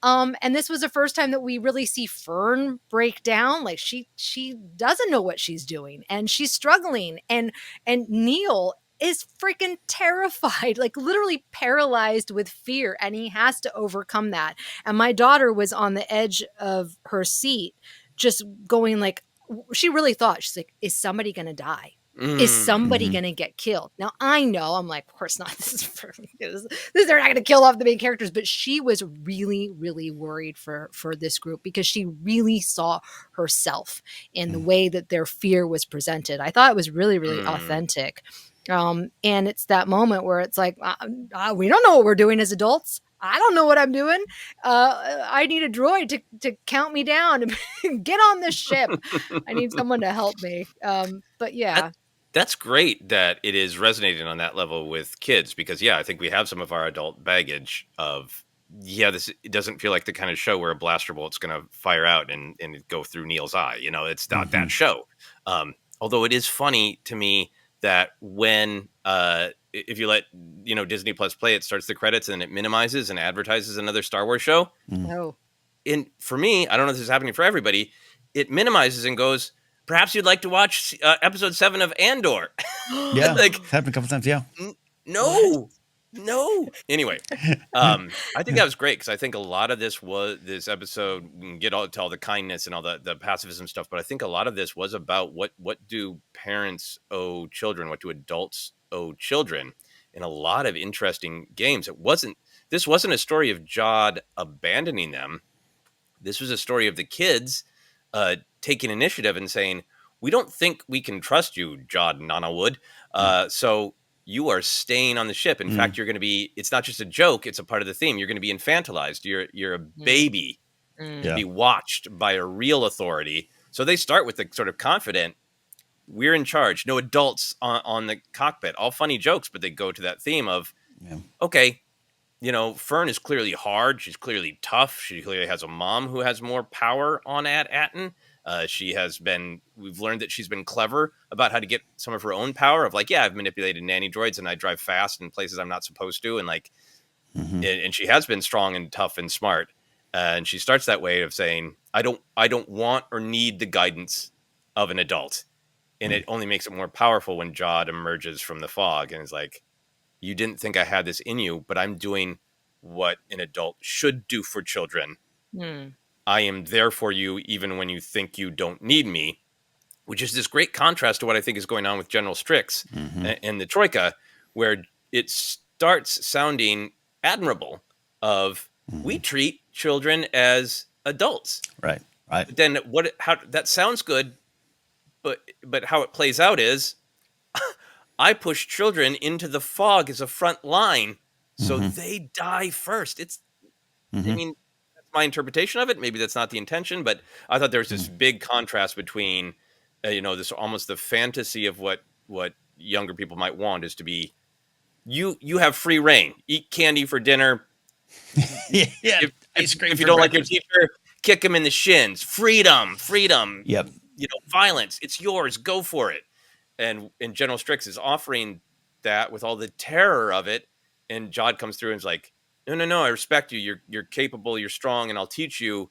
And this was the first time that we really see Fern break down. Like, she doesn't know what she's doing, and she's struggling, and Neel is freaking terrified, like literally paralyzed with fear, and he has to overcome that. And my daughter was on the edge of her seat, just going like, she really thought, she's like, is somebody going to die? Is somebody going to get killed? Now, I know, I'm like, of course not. They're not going to kill off the main characters, but she was really, really worried for this group, because she really saw herself in the way that their fear was presented. I thought it was really, really authentic. And it's that moment where it's like, we don't know what we're doing as adults. I don't know what I'm doing. I need a droid to count me down and get on this ship. I need someone to help me. But yeah. That's great that it is resonating on that level with kids, because, I think we have some of our adult baggage of, it doesn't feel like the kind of show where a blaster bolt's going to fire out and go through Neel's eye. It's not that show. Although it is funny to me that when if you let Disney Plus play, it starts the credits and it minimizes and advertises another Star Wars show. No. And for me, I don't know if this is happening for everybody, it minimizes and goes, perhaps you'd like to watch episode 7 of Andor. Yeah, like, it's happened a couple times. Yeah. No. Anyway, I think that was great, because I think a lot of this episode, we can get to all the kindness and all the pacifism stuff, but I think a lot of this was about what do parents owe children, what do adults owe children, in a lot of interesting games. This wasn't a story of Jod abandoning them. This was a story of the kids taking initiative and saying, we don't think we can trust you, Jod Nanawood. So you are staying on the ship. In fact, you're going to be, it's not just a joke, it's a part of the theme. You're going to be infantilized. You're a baby to be watched by a real authority. So they start with the sort of confident, we're in charge. No adults on the cockpit. All funny jokes, but they go to that theme of, okay, Fern is clearly hard. She's clearly tough. She clearly has a mom who has more power on At Achrann. We've learned that she's been clever about how to get some of her own power of, like, I've manipulated nanny droids and I drive fast in places I'm not supposed to. And like, and she has been strong and tough and smart. And she starts that way of saying, I don't want or need the guidance of an adult. And it only makes it more powerful when Jod emerges from the fog and is like, you didn't think I had this in you, but I'm doing what an adult should do for children. I am there for you even when you think you don't need me, which is this great contrast to what I think is going on with General Strix and the Troika, where it starts sounding admirable of, we treat children as adults. Right. But then how that sounds good, but how it plays out is, I push children into the fog as a front line So they die first. I mean, that's my interpretation of it. Maybe that's not the intention, but I thought there was this big contrast between, this almost the fantasy of what younger people might want is to be, you have free reign, eat candy for dinner. Yeah. If you don't like your teacher, kick him in the shins. Freedom. Yep. Violence. It's yours. Go for it. And General Strix is offering that with all the terror of it. And Jod comes through and is like, no, I respect you. You're capable. You're strong, and I'll teach you.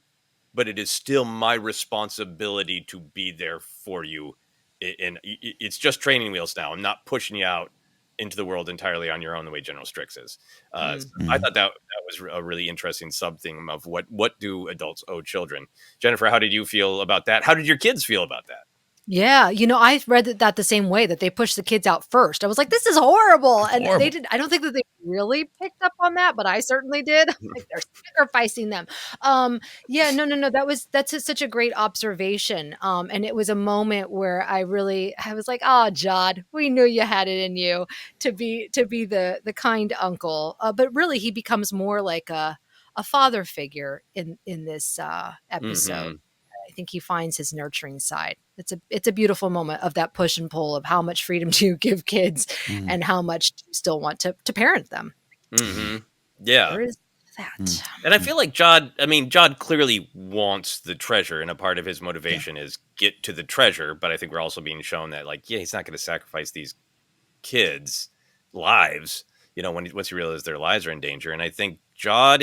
But it is still my responsibility to be there for you. And it's just training wheels now. I'm not pushing you out into the world entirely on your own the way General Strix is. So I thought that was a really interesting sub-theme of what do adults owe children. Jennifer, how did you feel about that? How did your kids feel about that? Yeah, I read that the same way, that they pushed the kids out first. I was like, this is horrible. And they did. I don't think that they really picked up on that, but I certainly did. Like, they're sacrificing them. Yeah, no. That's such a great observation. And it was a moment where I was like, oh, Jod, we knew you had it in you to be the kind uncle. But really, he becomes more like a father figure in this episode. I think he finds his nurturing side. It's a beautiful moment of that push and pull of how much freedom do you give kids and how much do you still want to parent them. Yeah. There is that. And I feel like Jod clearly wants the treasure, and a part of his motivation is get to the treasure. But I think we're also being shown that, he's not going to sacrifice these kids' lives, once you realize their lives are in danger. And I think I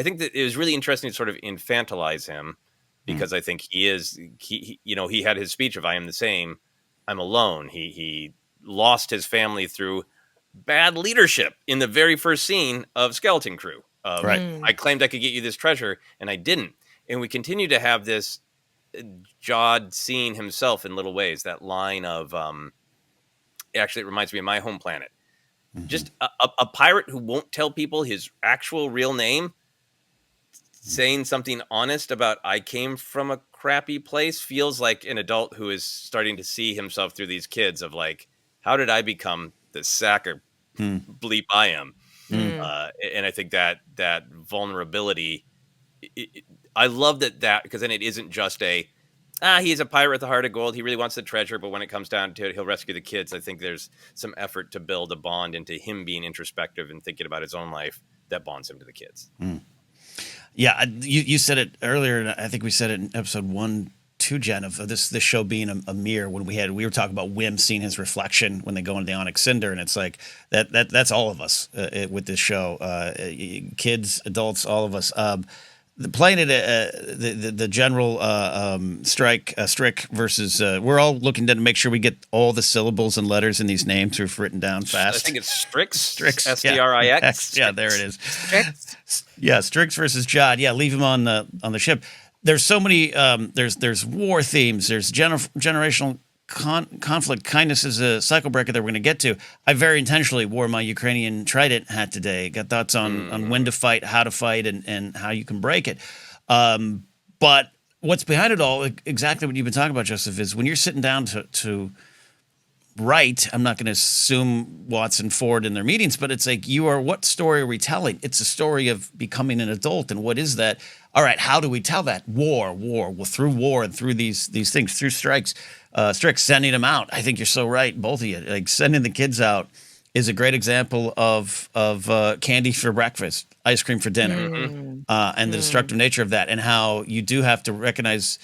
think that it was really interesting to sort of infantilize him, because I think he had his speech of, I am the same, I'm alone. He lost his family through bad leadership in the very first scene of Skeleton Crew. I claimed I could get you this treasure, and I didn't. And we continue to have this Jod seeing himself in little ways. That line of, actually, it reminds me of My Home Planet. Just a pirate who won't tell people his actual real name, saying something honest about, I came from a crappy place, feels like an adult who is starting to see himself through these kids of how did I become the sack of bleep I am? And I think that vulnerability, I love that because then it isn't just he's a pirate with the heart of gold. He really wants the treasure, but when it comes down to it, he'll rescue the kids. I think there's some effort to build a bond into him being introspective and thinking about his own life that bonds him to the kids. Yeah, you said it earlier, and I think we said it in episode 1, 2, Jen, of this show being a mirror. When we were talking about Wim seeing his reflection when they go into the Onyx Cinder, and it's like that's all of us with this show, kids, adults, all of us. Playing it, the general Strick versus we're all looking to make sure we get all the syllables and letters in these names we've written down fast. I think it's Strix. Strix. Strix. Yeah, there it is. Strix. Yeah, Strix versus Jod. Yeah, leave him on the ship. There's so many. There's war themes. There's generational conflict. Kindness is a cycle breaker that we're going to get to. I very intentionally wore my Ukrainian trident hat today. Got thoughts on when to fight, how to fight, and how you can break it. But what's behind it all, exactly what you've been talking about, Joseph, is when you're sitting down to write. I'm not going to assume Watson Ford in their meetings, but it's like what story are we telling? It's a story of becoming an adult, and what is that? All right, how do we tell that? War. Well, through war and through these things, through Strix, sending them out. I think you're so right, both of you. Like sending the kids out is a great example of candy for breakfast, ice cream for dinner, and the destructive nature of that, and how you do have to recognize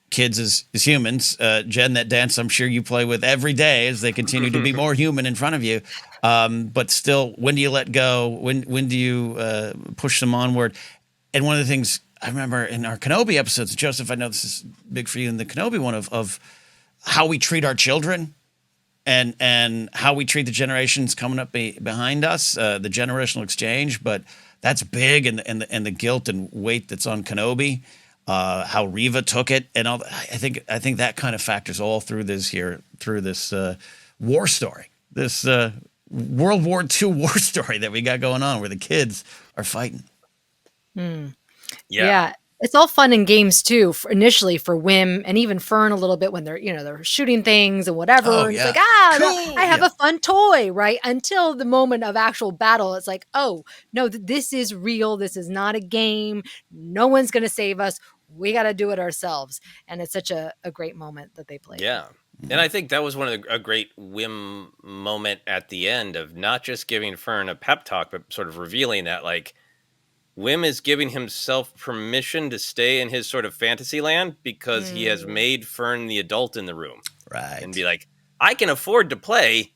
kids as humans. Jen, that dance I'm sure you play with every day as they continue to be more human in front of you. But still, when do you let go? When do you push them onward? And one of the things I remember in our Kenobi episodes, Joseph, I know this is big for you in the Kenobi one, of how we treat our children and how we treat the generations coming up behind us, the generational exchange. But that's big, and the guilt and weight that's on Kenobi. How Reva took it, and all. I think that kind of factors all through this war story, this World War II war story that we got going on, where the kids are fighting. Yeah. It's all fun and games too, initially for Kh'ymm and even Fern a little bit when they're shooting things and whatever. Oh, and yeah. It's like, Cool. I have a fun toy, right? Until the moment of actual battle, it's like, oh no, this is real. This is not a game. No one's going to save us. We got to do it ourselves. And it's such a great moment that they played. Yeah. And I think that was a great Kh'ymm moment at the end of not just giving Fern a pep talk, but sort of revealing that, like, Kh'ymm is giving himself permission to stay in his sort of fantasy land because he has made Fern the adult in the room. Right. And be like, I can afford to play.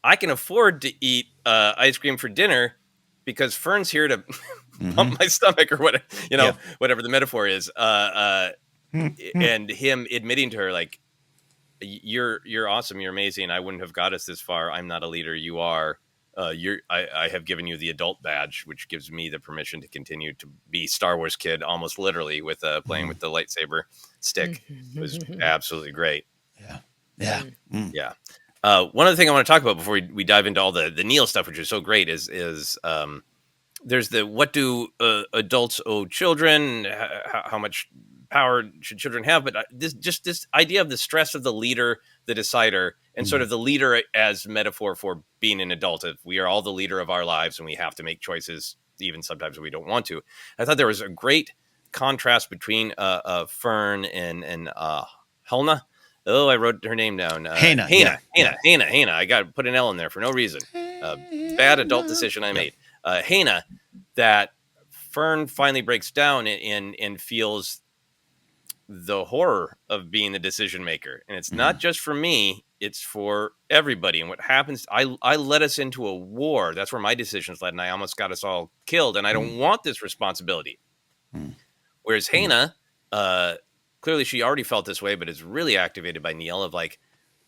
I can afford to eat ice cream for dinner because Fern's here to pump my stomach or whatever, whatever the metaphor is. And him admitting to her, like, you're awesome. You're amazing. I wouldn't have got us this far. I'm not a leader. You are. I have given you the adult badge, which gives me the permission to continue to be Star Wars kid, almost literally, with playing with the lightsaber stick. It was absolutely great. Yeah. Yeah. One other thing I want to talk about before we dive into all the Neel stuff, which is so great, is there's the what do adults owe children? How much power should children have? But this idea of the stress of the leader, the decider, and sort of the leader as metaphor for being an adult. If we are all the leader of our lives and we have to make choices, even sometimes we don't want to. I thought there was a great contrast between Fern and Helena. Oh, I wrote her name down. Hannah. Hannah. I got to put an L in there for no reason. Bad adult decision I made. Hannah, that Fern finally breaks down and feels the horror of being the decision maker. And it's not just for me, it's for everybody. And what happens, I led us into a war. That's where my decisions led, and I almost got us all killed. And I don't want this responsibility. Whereas Hannah, clearly she already felt this way, but is really activated by Neel of like,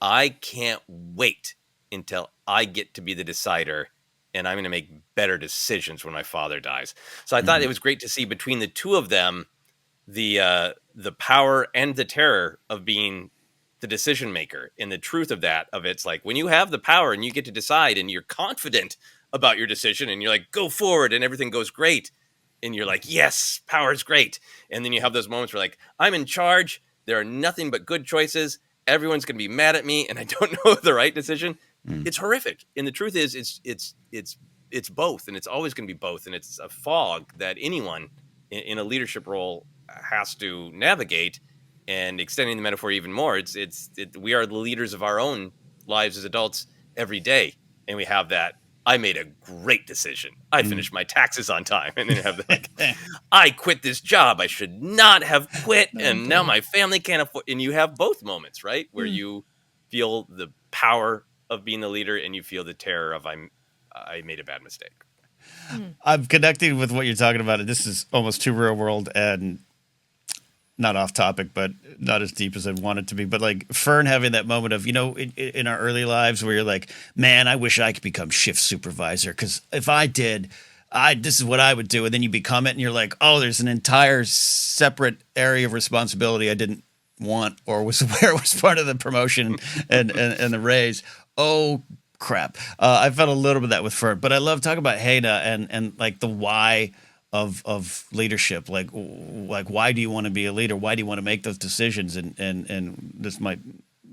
I can't wait until I get to be the decider, and I'm going to make better decisions when my father dies. So I thought it was great to see between the two of them, the power and the terror of being the decision maker, and the truth of that, of it's like when you have the power and you get to decide and you're confident about your decision and you're like, go forward, and everything goes great. And you're like, yes, power is great. And then you have those moments where like, I'm in charge. There are nothing but good choices. Everyone's going to be mad at me, and I don't know the right decision. It's horrific. And the truth is, it's both, and it's always going to be both. And it's a fog that anyone in a leadership role has to navigate. And extending the metaphor even more, we are the leaders of our own lives as adults every day, and we have that. I made a great decision. I finished my taxes on time. And then you have like, I quit this job I should not have quit. And now my family can't afford. And you have both moments, right? Where you feel the power of being the leader and you feel the terror of I made a bad mistake. I'm connecting with what you're talking about. This is almost too real world and not off topic, but not as deep as I want it to be. But like Fern having that moment of, in our early lives where you're like, man, I wish I could become shift supervisor. Because if I did, this is what I would do. And then you become it and you're like, oh, there's an entire separate area of responsibility I didn't want or was aware was part of the promotion and the raise. Oh, crap. I felt a little bit of that with Fern. But I love talking about Hannah and like the why of leadership, like why do you want to be a leader? Why do you want to make those decisions? And this might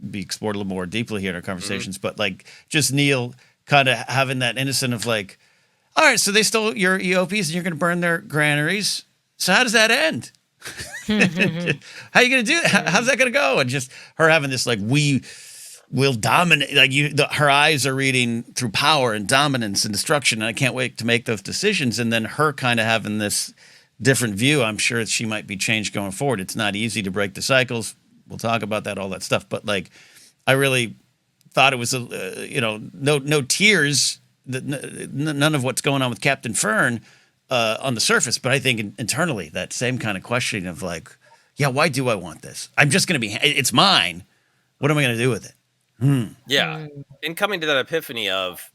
be explored a little more deeply here in our conversations, but like just Neel kind of having that innocent of like, all right, so they stole your Eopies and you're going to burn their granaries. So how does that end? How are you going to do that? How's that going to go? And just her having this like, we will dominate, like her eyes are reading through power and dominance and destruction, and I can't wait to make those decisions. And then her kind of having this different view. I'm sure she might be changed going forward. It's not easy to break the cycles. We'll talk about that, all that stuff. But like, I really thought it was no tears, none of what's going on with Captain Fern on the surface. But I think internally that same kind of questioning of like, yeah, why do I want this? I'm just going to it's mine. What am I going to do with it? Yeah. And coming to that epiphany of,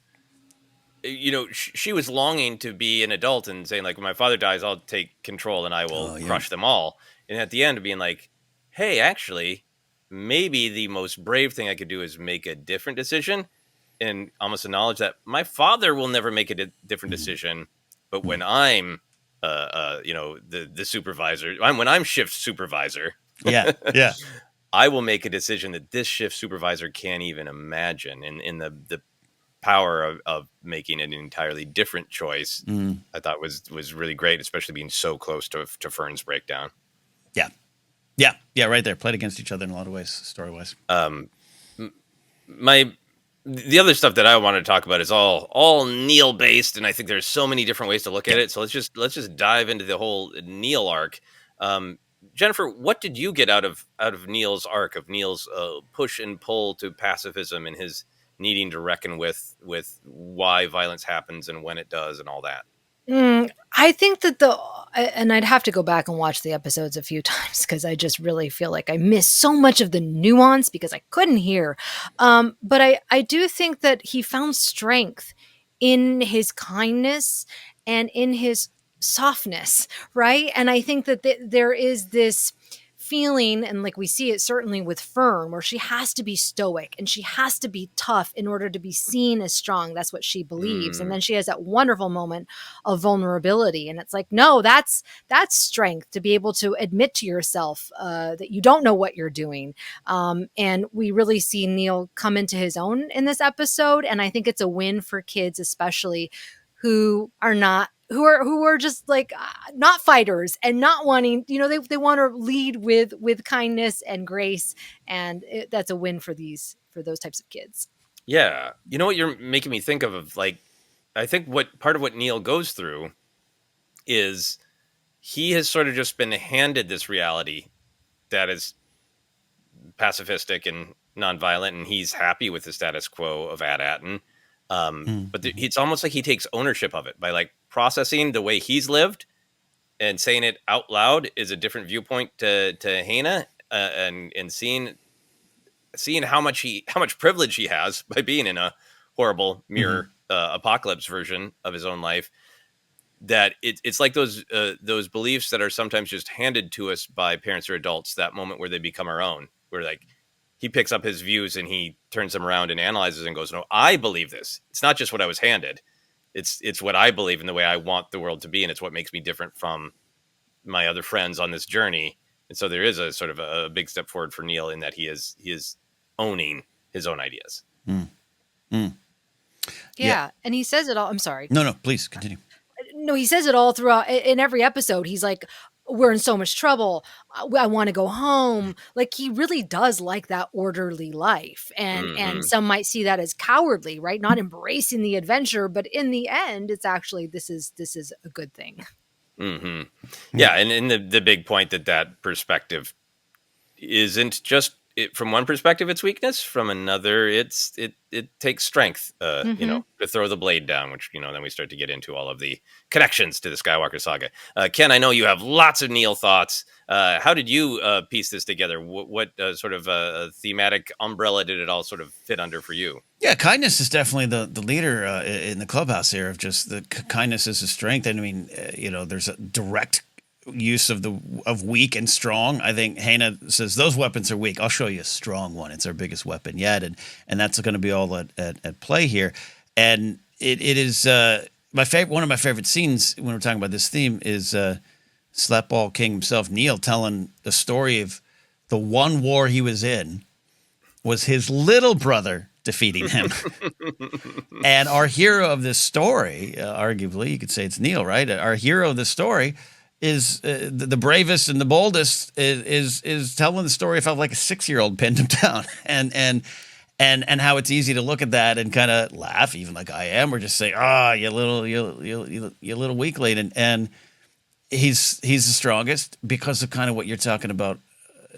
she was longing to be an adult and saying like, when my father dies, I'll take control and I will crush them all. And at the end of being like, hey, actually, maybe the most brave thing I could do is make a different decision, and almost acknowledge that my father will never make a different decision. But when I'm the supervisor. When I'm shift supervisor, Yeah. I will make a decision that this shift supervisor can't even imagine. In the power of making an entirely different choice, I thought was really great, especially being so close to Fern's breakdown. Yeah, right there. Played against each other in a lot of ways, story-wise. The other stuff that I want to talk about is all Neel based, and I think there's so many different ways to look at it. So let's just dive into the whole Neel arc. Jennifer, what did you get out of Neel's arc, of Neel's push and pull to pacifism and his needing to reckon with why violence happens and when it does and all that? I think that and I'd have to go back and watch the episodes a few times because I just really feel like I missed so much of the nuance because I couldn't hear. But I do think that he found strength in his kindness and in his softness, right? And I think that there is this feeling, and like we see it certainly with Fern, where she has to be stoic and she has to be tough in order to be seen as strong. That's what she believes. And then she has that wonderful moment of vulnerability. And it's like, no, that's strength, to be able to admit to yourself that you don't know what you're doing. And we really see Neel come into his own in this episode. And I think it's a win for kids, especially who are just like not fighters and not wanting, they want to lead with kindness and grace. And that's a win for those types of kids. Yeah. You know what you're making me think of like, I think part of what Neel goes through is he has sort of just been handed this reality that is pacifistic and nonviolent, and he's happy with the status quo of At Achrann. But it's almost like he takes ownership of it by like processing the way he's lived and saying it out loud is a different viewpoint to Hannah, and seeing how much privilege he has by being in a horrible mirror apocalypse version of his own life. That it's like those beliefs that are sometimes just handed to us by parents or adults, that moment where they become our own, where like he picks up his views and he turns them around and analyzes and goes, no, I believe this. It's not just what I was handed. It's what I believe in the way I want the world to be. And it's what makes me different from my other friends on this journey. And so there is a sort of a big step forward for Neel in that he is owning his own ideas. Yeah. And he says it all. I'm sorry. No, please continue. No, he says it all throughout in every episode. He's like, we're in so much trouble. I want to go home. Like, he really does like that orderly life. And some might see that as cowardly, right? Not embracing the adventure, but in the end, it's actually, this is a good thing. Yeah. And the big point that perspective isn't just from one perspective, it's weakness. From another, it takes strength, to throw the blade down, which, then we start to get into all of the connections to the Skywalker saga. Ken, I know you have lots of Neel thoughts. How did you piece this together? What sort of thematic umbrella did it all sort of fit under for you? Yeah, kindness is definitely the leader in the clubhouse here, of just the kindness is a strength. And I mean, there's a direct use of weak and strong. I think Hannah says those weapons are weak. I'll show you a strong one. It's our biggest weapon yet, and that's going to be all at play here. And it is one of my favorite scenes when we're talking about this theme is Slapball King himself, Neel, telling the story of the one war he was in was his little brother defeating him. And our hero of this story, arguably you could say it's Neel, right? Our hero of this story is the bravest and the boldest is telling the story of how like a 6-year-old pinned him down, and how it's easy to look at that and kind of laugh, even like I am, or just say, you little weakling, and he's the strongest because of kind of what you're talking about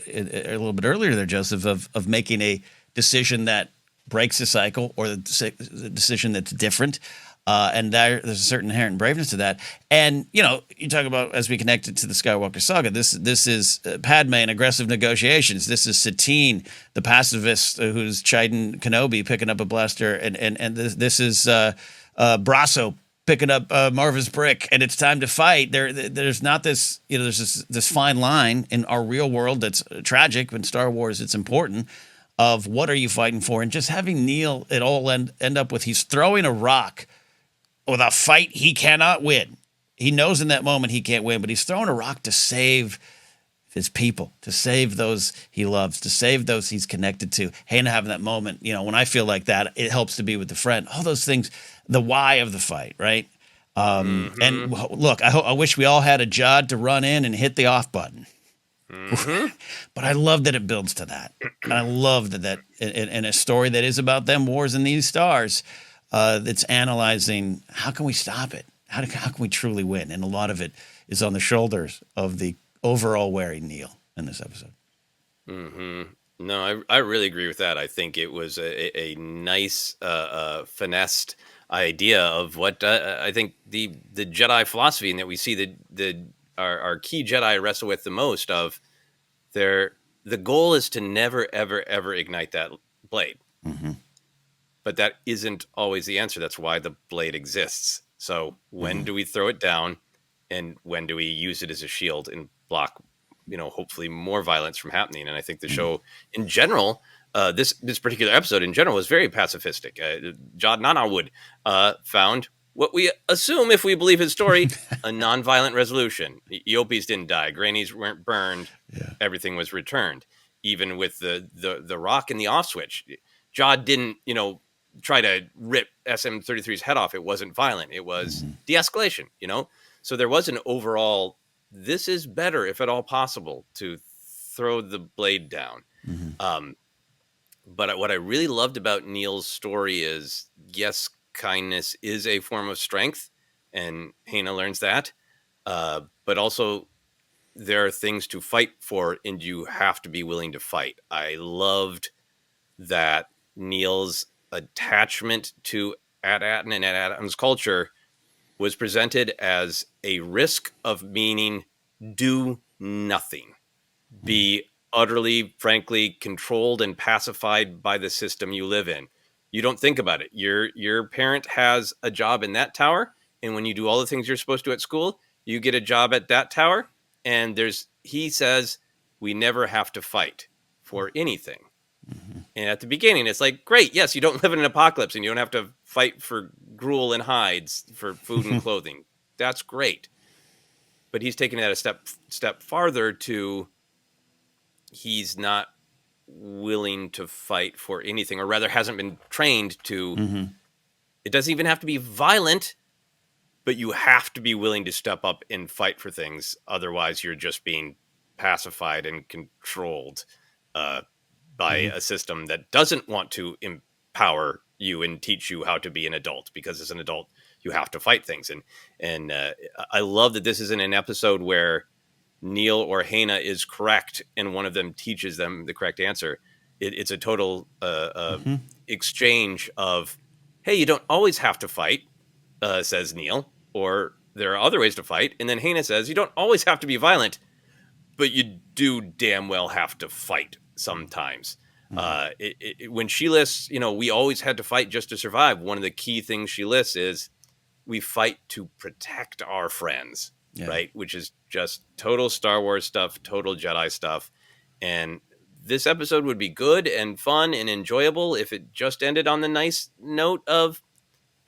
a little bit earlier there, Joseph, of making a decision that breaks a cycle, or the decision that's different. And there's a certain inherent braveness to that. And, you talk about, as we connect it to the Skywalker saga, this is Padme and aggressive negotiations. This is Satine, the pacifist who's chiding Kenobi, picking up a blaster. And this is Brasso picking up Marva's brick. And it's time to fight. There's not this, there's this fine line in our real world that's tragic. In Star Wars, it's important, of what are you fighting for? And just having Neel, it all end up with he's throwing a rock with a fight he cannot win. he knows in that moment he can't win, but he's throwing a rock to save his people, to save those he loves, to save those he's connected to. Hannah having that moment, when I feel like that, it helps to be with the friend. All those things, the why of the fight, right? And look, I wish we all had a Jod to run in and hit the off button. But I love that it builds to that. And I love that in a story that is about them wars in these stars, that's analyzing how can we stop it? How can we truly win? And a lot of it is on the shoulders of the overall wary Neel in this episode. No, I really agree with that. I think it was a nice finessed idea of what I think the Jedi philosophy, and that we see our key Jedi wrestle with the most of the goal is to never, ever, ever ignite that blade. But that isn't always the answer. That's why the blade exists. So when do we throw it down, and when do we use it as a shield and block, hopefully more violence from happening? And I think the show in general, this particular episode in general, was very pacifistic. Jod Nanawood found what we assume, if we believe his story, a nonviolent resolution. Eopies didn't die. Grannies weren't burned. Yeah. Everything was returned. Even with the rock and the off switch, Jod didn't, try to rip SM-33's head off. It wasn't violent. It was de-escalation, So there was an overall, this is better, if at all possible, to throw the blade down. But what I really loved about Neel's story is, yes, kindness is a form of strength, and Hannah learns that. But also, there are things to fight for, and you have to be willing to fight. I loved that Neel's attachment to At Achrann and At Achrann's culture was presented as a risk of meaning do nothing, be utterly, frankly, controlled and pacified by the system you live in. You don't think about it. Your parent has a job in that tower, and when you do all the things you're supposed to at school, you get a job at that tower, and he says, we never have to fight for anything. And at the beginning, it's like, great, yes, you don't live in an apocalypse, and you don't have to fight for gruel and hides for food and clothing. That's great. But he's taking that a step farther to, he's not willing to fight for anything, or rather hasn't been trained to. It doesn't even have to be violent, but you have to be willing to step up and fight for things. Otherwise, you're just being pacified and controlled by a system that doesn't want to empower you and teach you how to be an adult, because as an adult, you have to fight things. And I love that this isn't an episode where Neel or Hannah is correct and one of them teaches them the correct answer. It's a total exchange of, hey, you don't always have to fight, says Neel, or there are other ways to fight. And then Hannah says, you don't always have to be violent, but you do damn well have to fight sometimes. When she lists, we always had to fight just to survive. One of the key things she lists is we fight to protect our friends, right? Which is just total Star Wars stuff, total Jedi stuff. And this episode would be good and fun and enjoyable if it just ended on the nice note of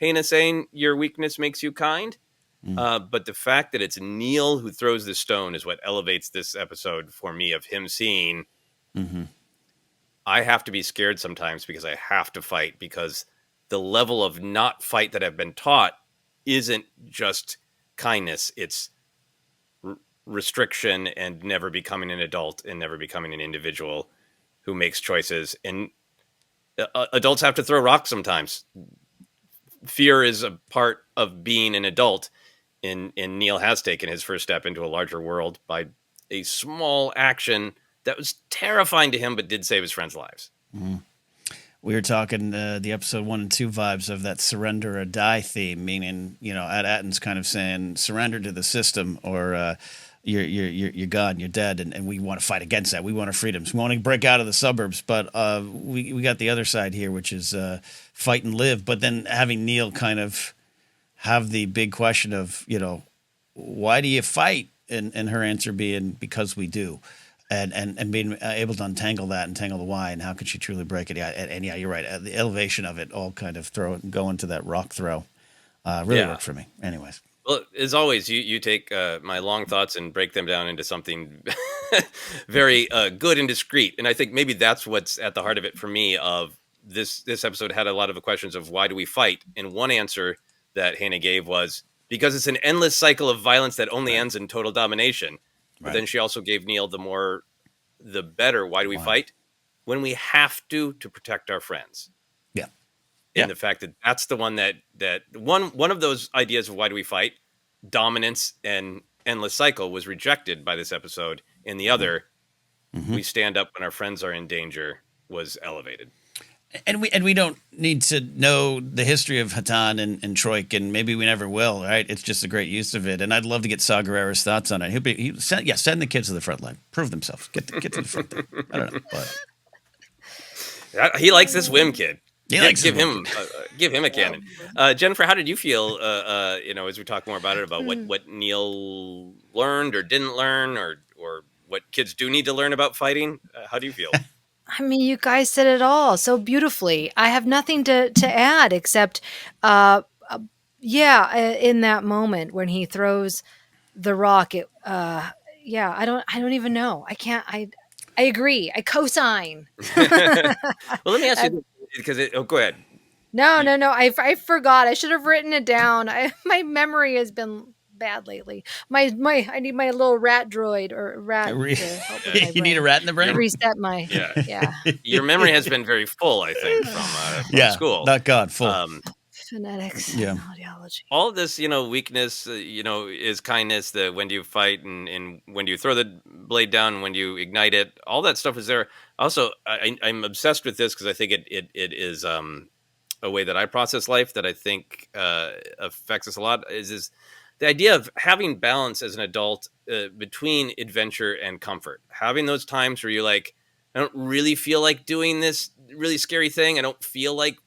Hannah saying your weakness makes you kind. But the fact that it's Neel who throws the stone is what elevates this episode for me, of him seeing, I have to be scared sometimes because I have to fight, because the level of not fight that I've been taught isn't just kindness. It's restriction and never becoming an adult and never becoming an individual who makes choices. And adults have to throw rocks sometimes. Fear is a part of being an adult. And Neel has taken his first step into a larger world by a small action that was terrifying to him, but did save his friends' lives. We were talking the episode 1 and 2 vibes of that surrender or die theme, meaning, At Achrann's kind of saying surrender to the system, or you're gone, you're dead, and we want to fight against that. We want our freedoms. We want to break out of the suburbs, but we got the other side here, which is fight and live. But then having Neel kind of have the big question of, why do you fight? And her answer being, because we do. And being able to untangle the why, and how could she truly break it? And you're right. The elevation of it all kind of go into that rock throw. Really worked for me. Anyways. Well, as always, you take my long thoughts and break them down into something very good and discreet. And I think maybe that's what's at the heart of it for me. Of this episode had a lot of the questions of why do we fight? And one answer that Hannah gave was because it's an endless cycle of violence that only ends in total domination. But then she also gave Neel the better. Why do we fight? When we have to protect our friends. And the fact that that's the one that one of those ideas of why do we fight, dominance and endless cycle, was rejected by this episode, and the other, we stand up when our friends are in danger, was elevated. And we don't need to know the history of Hattan and Troik, and maybe we never will, right? It's just a great use of it, and I'd love to get Saw Gerrera's thoughts on it. Send the kids to the front line, prove themselves, get to the front there. I don't know, but he likes this Whim kid. Give him a cannon. Jennifer, how did you feel? As we talk more about it, about what Neel learned or didn't learn, or what kids do need to learn about fighting. How do you feel? I mean, you guys said it all so beautifully. I have nothing to add except, in that moment when he throws the rock, I don't even know. I can't. I agree. I co-sign. Well, let me ask you. Because go ahead. No. I forgot. I should have written it down. My memory has been bad lately. I need my little rat droid or rat. To help with my you need a rat in the brain. Reset my. Yeah. Your memory has been very full, I think, from school. Not God, full. Phonetics. Yeah. Audiology. All of this, weakness, is kindness. The when do you fight and when do you throw the blade down, when do you ignite it? All that stuff is there. Also, I'm obsessed with this because I think it is a way that I process life that I think affects us a lot. Is the idea of having balance as an adult between adventure and comfort. Having those times where you're like, I don't really feel like doing this really scary thing. I don't feel like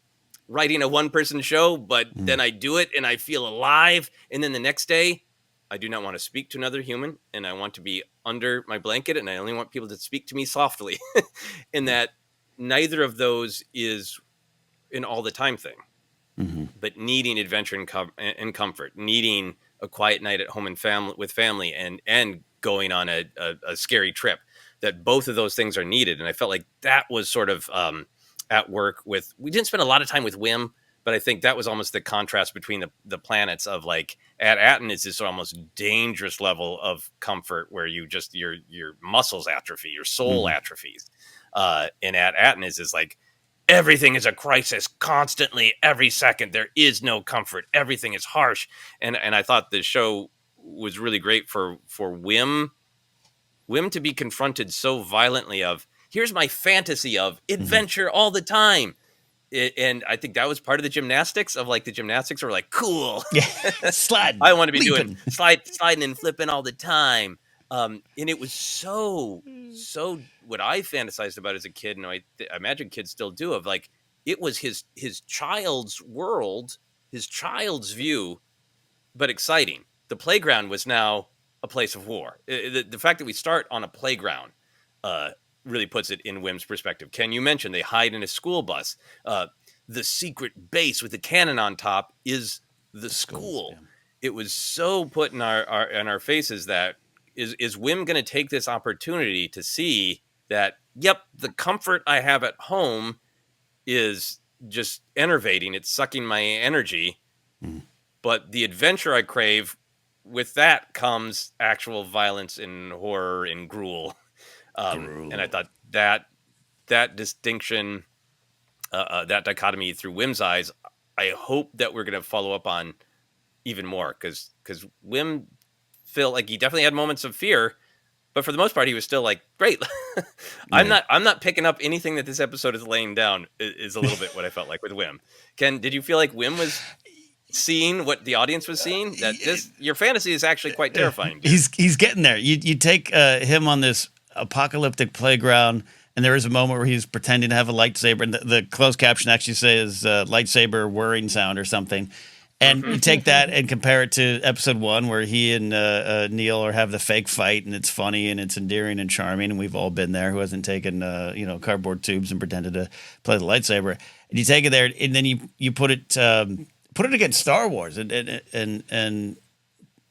writing a one-person show, but then I do it and I feel alive. And then the next day, I do not want to speak to another human, and I want to be under my blanket, and I only want people to speak to me softly. And that neither of those is an all-the-time thing, but needing adventure and comfort, needing a quiet night at home and with family, and going on a scary trip. That both of those things are needed, and I felt like that was sort of at work with. We didn't spend a lot of time with Whim, but I think that was almost the contrast between the planets of like At Achrann is this almost dangerous level of comfort where you just your muscles atrophy, your soul atrophies. And At Achrann is like everything is a crisis constantly, every second. There is no comfort. Everything is harsh. And I thought the show was really great for Whim to be confronted so violently of here's my fantasy of adventure all the time. And I think that was part of the gymnastics of like the gymnastics were like, cool. Yeah. Slide. I want to be doing sliding and flipping all the time. And it was so what I fantasized about as a kid. And I imagine kids still do of like, it was his child's world, his child's view, but exciting. The playground was now a place of war. The fact that we start on a playground, really puts it in Whim's perspective. Ken, you mentioned they hide in a school bus. The secret base with the cannon on top is the school. Yeah. It was so put in our faces that is Whim going to take this opportunity to see that, yep, the comfort I have at home is just enervating. It's sucking my energy. But the adventure I crave, with that comes actual violence and horror and gruel. And I thought that distinction, that dichotomy through Whim's eyes, I hope that we're going to follow up on even more because Whim felt like he definitely had moments of fear, but for the most part, he was still like, great. I'm not picking up anything that this episode is laying down is a little bit what I felt like with Whim. Ken, did you feel like Whim was seeing what the audience was seeing? That your fantasy is actually quite terrifying. Dude. He's getting there. You take him on this apocalyptic playground, and there is a moment where he's pretending to have a lightsaber, and the closed caption actually says lightsaber whirring sound or something. And you take that and compare it to episode 1 where he and Neel have the fake fight, and it's funny and it's endearing and charming, and we've all been there. Who hasn't taken cardboard tubes and pretended to play the lightsaber? And you take it there, and then you put it against Star Wars, and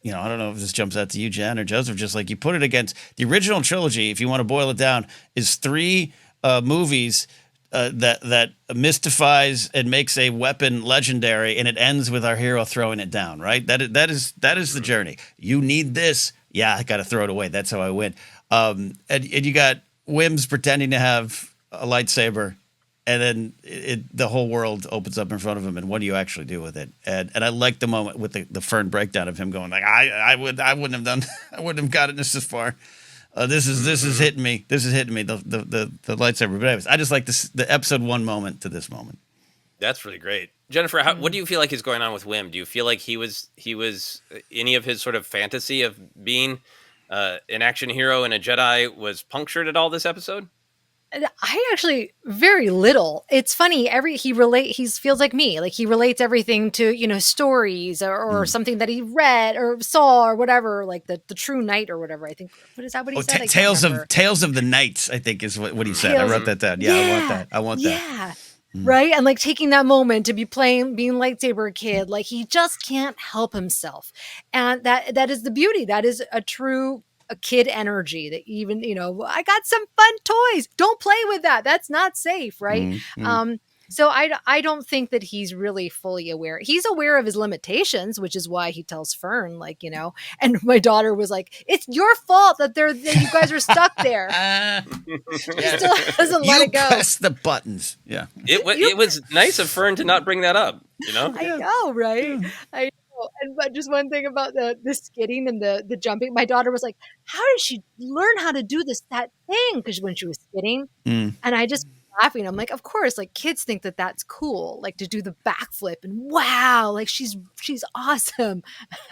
I don't know if this jumps out to you, Jen or Joseph, just like you put it against the original trilogy, if you want to boil it down, is 3 movies that mystifies and makes a weapon legendary, and it ends with our hero throwing it down, right? That is the journey. You need this. Yeah, I got to throw it away. That's how I win. And you got Kh'ymms pretending to have a lightsaber, and then the whole world opens up in front of him, and what do you actually do with it? And I like the moment with the Fern breakdown of him going like, I wouldn't have done, I wouldn't have gotten this far. This is hitting me. This is hitting me. The lightsaber. But anyways, I just like the episode 1 moment to this moment. That's really great. Jennifer, what do you feel like is going on with Kh'ymm? Do you feel like he was any of his sort of fantasy of being an action hero and a Jedi was punctured at all this episode? I actually very little. It's funny. He feels like me. Like he relates everything to, stories or something that he read or saw or whatever, like the True Knight or whatever. I think, what is that what he said? Tales of the Knights, I think is what he said. I wrote that down. Yeah, I want that. Yeah. Right. And like taking that moment to being lightsaber kid, like he just can't help himself. And that is the beauty. That is a kid energy that even, I got some fun toys. Don't play with that. That's not safe. Right. Mm-hmm. So I don't think that he's really fully aware. He's aware of his limitations, which is why he tells Fern, and my daughter was like, it's your fault that you guys are stuck there. She still doesn't let it go. Press the buttons. Yeah. It was nice of Fern to not bring that up, I know, right? I But just one thing about the skidding and the jumping, my daughter was like, how did she learn how to do that thing? Because when she was skidding, and I just laughing, I'm like, of course, like kids think that that's cool, like to do the backflip and wow, like she's awesome.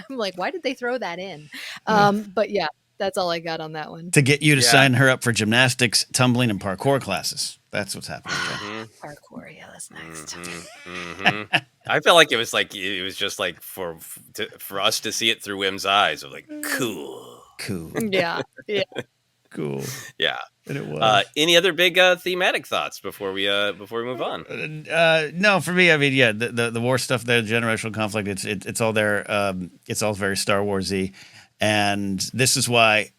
I'm like, why did they throw that in? But yeah, that's all I got on that one. To get you to sign her up for gymnastics, tumbling, and parkour classes. That's what's happening. Parkour, yeah, that's nice. I felt like it was just like for us to see it through Kh'ymm's eyes of like cool. Yeah. Cool. Yeah. And it was. Any other big thematic thoughts before we move on? No, for me, I mean, yeah, the war stuff there, the generational conflict, it's all there. It's all very Star Wars-y. And this is why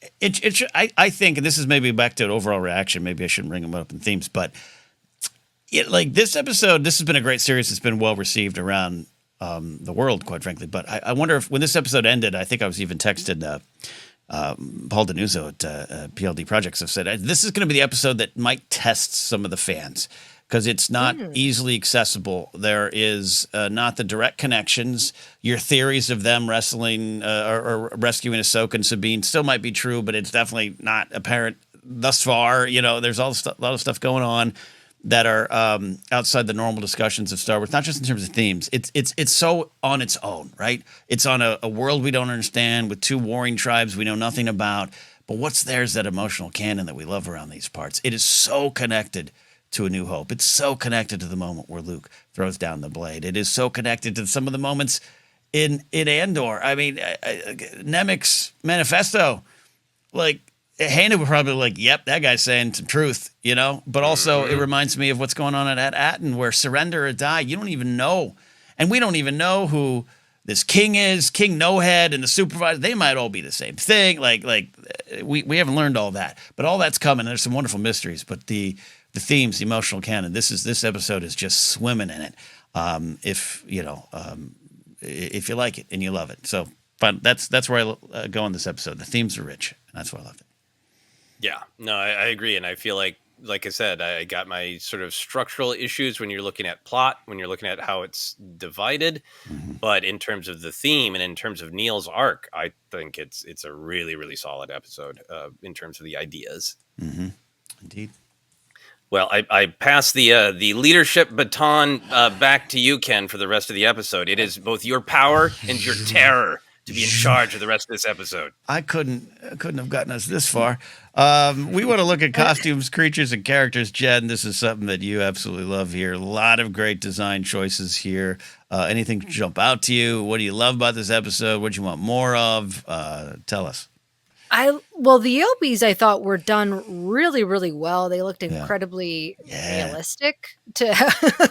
I think, and this is maybe back to an overall reaction. Maybe I shouldn't bring them up in themes, but this episode, this has been a great series. It's been well received around the world, quite frankly. But I wonder if when this episode ended, I think I was even texted Paul Denuzzo at PLD Projects have said this is going to be the episode that might test some of the fans because it's not easily accessible. There is not the direct connections. Your theories of them wrestling or rescuing Ahsoka and Sabine still might be true, but it's definitely not apparent thus far. There's a lot of stuff going on that are outside the normal discussions of Star Wars, not just in terms of themes. It's so on its own, right? It's on a world we don't understand with 2 warring tribes we know nothing about. But what's there is that emotional canon that we love around these parts. It is so connected to A New Hope. It's so connected to the moment where Luke throws down the blade. It is so connected to some of the moments in Andor. I mean, Nemik's manifesto, like, Hannah would probably like, yep, that guy's saying some truth, But also it reminds me of what's going on at Hattan, where surrender or die, you don't even know. And we don't even know who this king is, King No-Head and the supervisor. They might all be the same thing. Like we haven't learned all that. But all that's coming. There's some wonderful mysteries. But the themes, the emotional canon, this episode is just swimming in it. If you like it and you love it. So that's where I go on this episode. The themes are rich, and that's why I loved it. Yeah, no, I agree. And I feel like I said, I got my sort of structural issues when you're looking at plot, when you're looking at how it's divided. But in terms of the theme and in terms of Neel's arc, I think it's a really, really solid episode in terms of the ideas. Indeed. Well, I pass the leadership baton back to you, Ken, for the rest of the episode. It is both your power and your terror to be in charge of the rest of this episode. I couldn't have gotten us this far. We want to look at costumes, creatures, and characters. Jen, this is something that you absolutely love here. A lot of great design choices here. Anything jump out to you? What do you love about this episode? What do you want more of? Tell us. Well, the Eopies I thought were done really, really well. They looked Yeah. incredibly Yeah. realistic to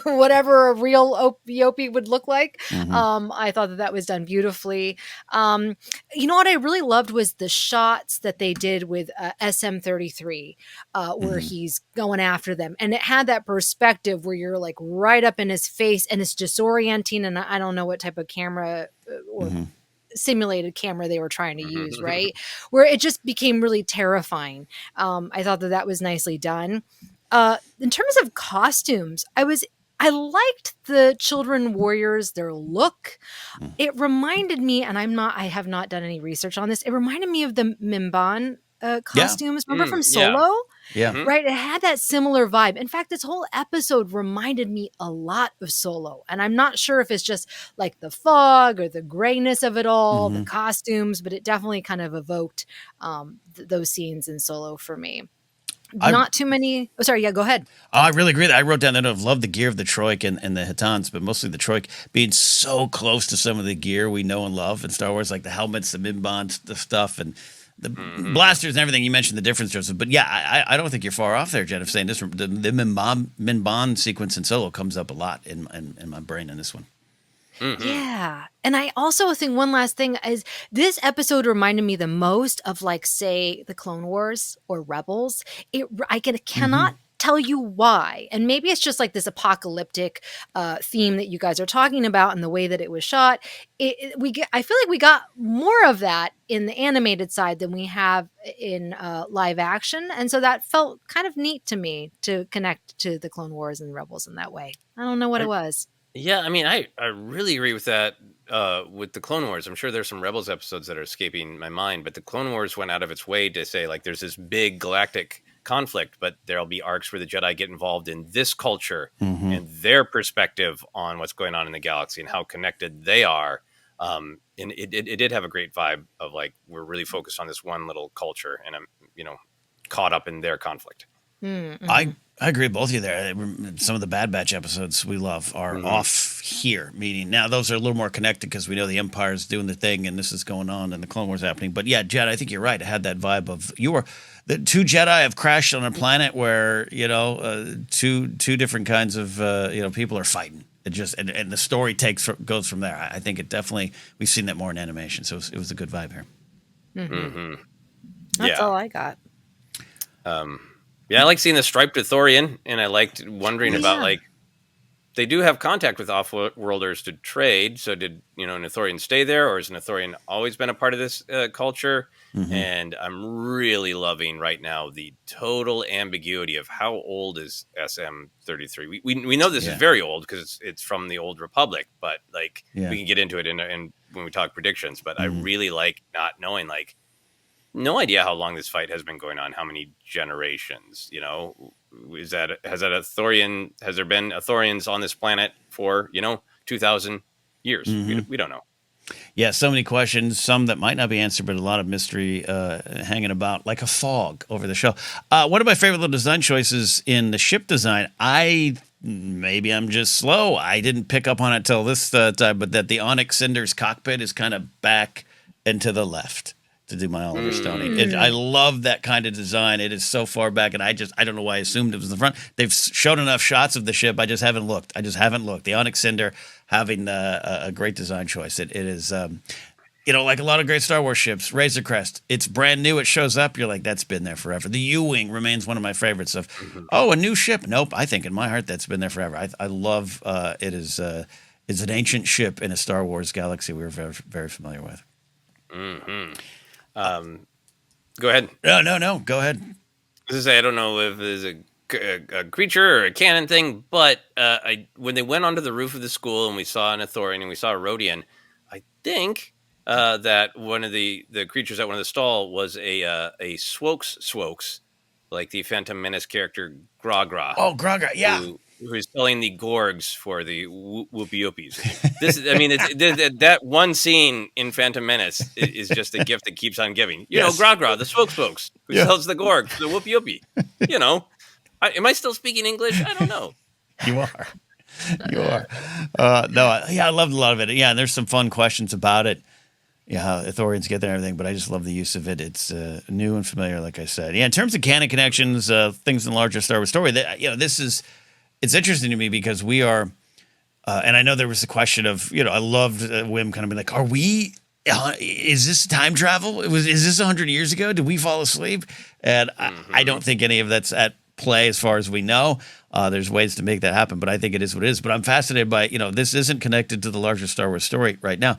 whatever a real Eopie would look like. Mhm. I thought that was done beautifully. You know what I really loved was the shots that they did with SM-33, where Mhm. he's going after them, and it had that perspective where you're like right up in his face, and it's disorienting. And I don't know what type of camera or Mhm. simulated camera they were trying to use, right? Where it just became really terrifying. I thought that was nicely done. In terms of costumes, I liked the children warriors, their look. Mm. It reminded me, and I have not done any research on this. It reminded me of the Mimban Yeah. costumes. Remember from Yeah. Solo? Yeah. Mhm. Right? It had that similar vibe. In fact, this whole episode reminded me a lot of Solo. And I'm not sure if it's just like the fog or the grayness of it all, the Mhm. costumes, but it definitely kind of evoked those scenes in Solo for me. I Not too many. Oh, sorry. Yeah, go ahead. I really agree that I wrote down that I've loved the gear of the Troik and the Hattans, but mostly the Troik being so close to some of the gear we know and love in Star Wars, like the helmets, the Mimban, the stuff, and the blasters and everything. You mentioned the difference, Joseph, but yeah, I don't think you're far off there, Jen, of saying this. The Mimban sequence in Solo comes up a lot in my brain in this one. Yeah. And I also think one last thing is this episode reminded me the most of, like, say, the Clone Wars or Rebels. Cannot tell you why. And maybe it's just like this apocalyptic theme that you guys are talking about and the way that it was shot. I feel like we got more of that in the animated side than we have in live action. And so that felt kind of neat to me to connect to the Clone Wars and Rebels in that way. I don't know what it was. Yeah, I mean, I really agree with that. With the Clone Wars, I'm sure there's some Rebels episodes that are escaping my mind, but the Clone Wars went out of its way to say, like, there's this big galactic conflict, but there'll be arcs where the Jedi get involved in this culture and their perspective on what's going on in the galaxy and how connected they are. And it did have a great vibe of, like, we're really focused on this one little culture, and I'm caught up in their conflict. Mm-hmm. I agree with both of you there. Some of the Bad Batch episodes we love are off here, meaning now those are a little more connected because we know the Empire's doing the thing and this is going on and the Clone Wars happening. But yeah, Jed, I think you're right. It had that vibe of the two Jedi have crashed on a planet where two different kinds of people are fighting. It just and the story goes from there. I think it definitely we've seen that more in animation, so it was a good vibe here. That's all I got. Yeah, I like seeing the striped Ithorian, and I liked wondering about, like, they do have contact with off-worlders to trade. So did an Ithorian stay there, or has an Ithorian always been a part of this culture? And I'm really loving right now the total ambiguity of how old is SM-33. We know this is very old because it's from the Old Republic, but like we can get into it in when we talk predictions. But I really like not knowing, like, no idea how long this fight has been going on, how many generations, has there been Ithorians on this planet for, 2,000 years? We don't know. Yeah, so many questions, some that might not be answered, but a lot of mystery hanging about like a fog over the show. One of my favorite little design choices in the ship design, maybe I'm just slow. I didn't pick up on it till this time, but that the Onyx Cinder's cockpit is kind of back and to the left. To do my Oliver Stoney. I love that kind of design. It is so far back, and I don't know why I assumed it was in the front. They've shown enough shots of the ship. I just haven't looked. The Onyx Cinder having a great design choice. It is, like a lot of great Star Wars ships, Razor Crest. It's brand new. It shows up. You're like, that's been there forever. The U-Wing remains one of my favorites of, a new ship. Nope. I think in my heart, that's been there forever. I love it is an ancient ship in a Star Wars galaxy we're very, very familiar with. Go ahead. No. Go ahead. I don't know if there's a creature or a canon thing, but when they went onto the roof of the school and we saw an Ithorian and we saw a Rodian, I think that one of the creatures at one of the stall was a Swokes, like the Phantom Menace character Gra. Oh, Gra, yeah. Who is selling the Gorgs for the Whoopies. That one scene in Phantom Menace is just a gift that keeps on giving. Gra, the spokes, who sells the Gorg for the Whoopie. Am I still speaking English? I don't know. You are. I loved a lot of it. Yeah, and there's some fun questions about it. how Ithorians get there and everything, but I just love the use of it. It's new and familiar, like I said. Yeah, in terms of canon connections, things in the larger Star Wars story, it's interesting to me because we are, and I know there was a question of, I loved Kh'ymm kind of being like, are we, is this time travel? Is this 100 years ago? Did we fall asleep? And I don't think any of that's at play as far as we know. There's ways to make that happen, but I think it is what it is. But I'm fascinated by, this isn't connected to the larger Star Wars story right now.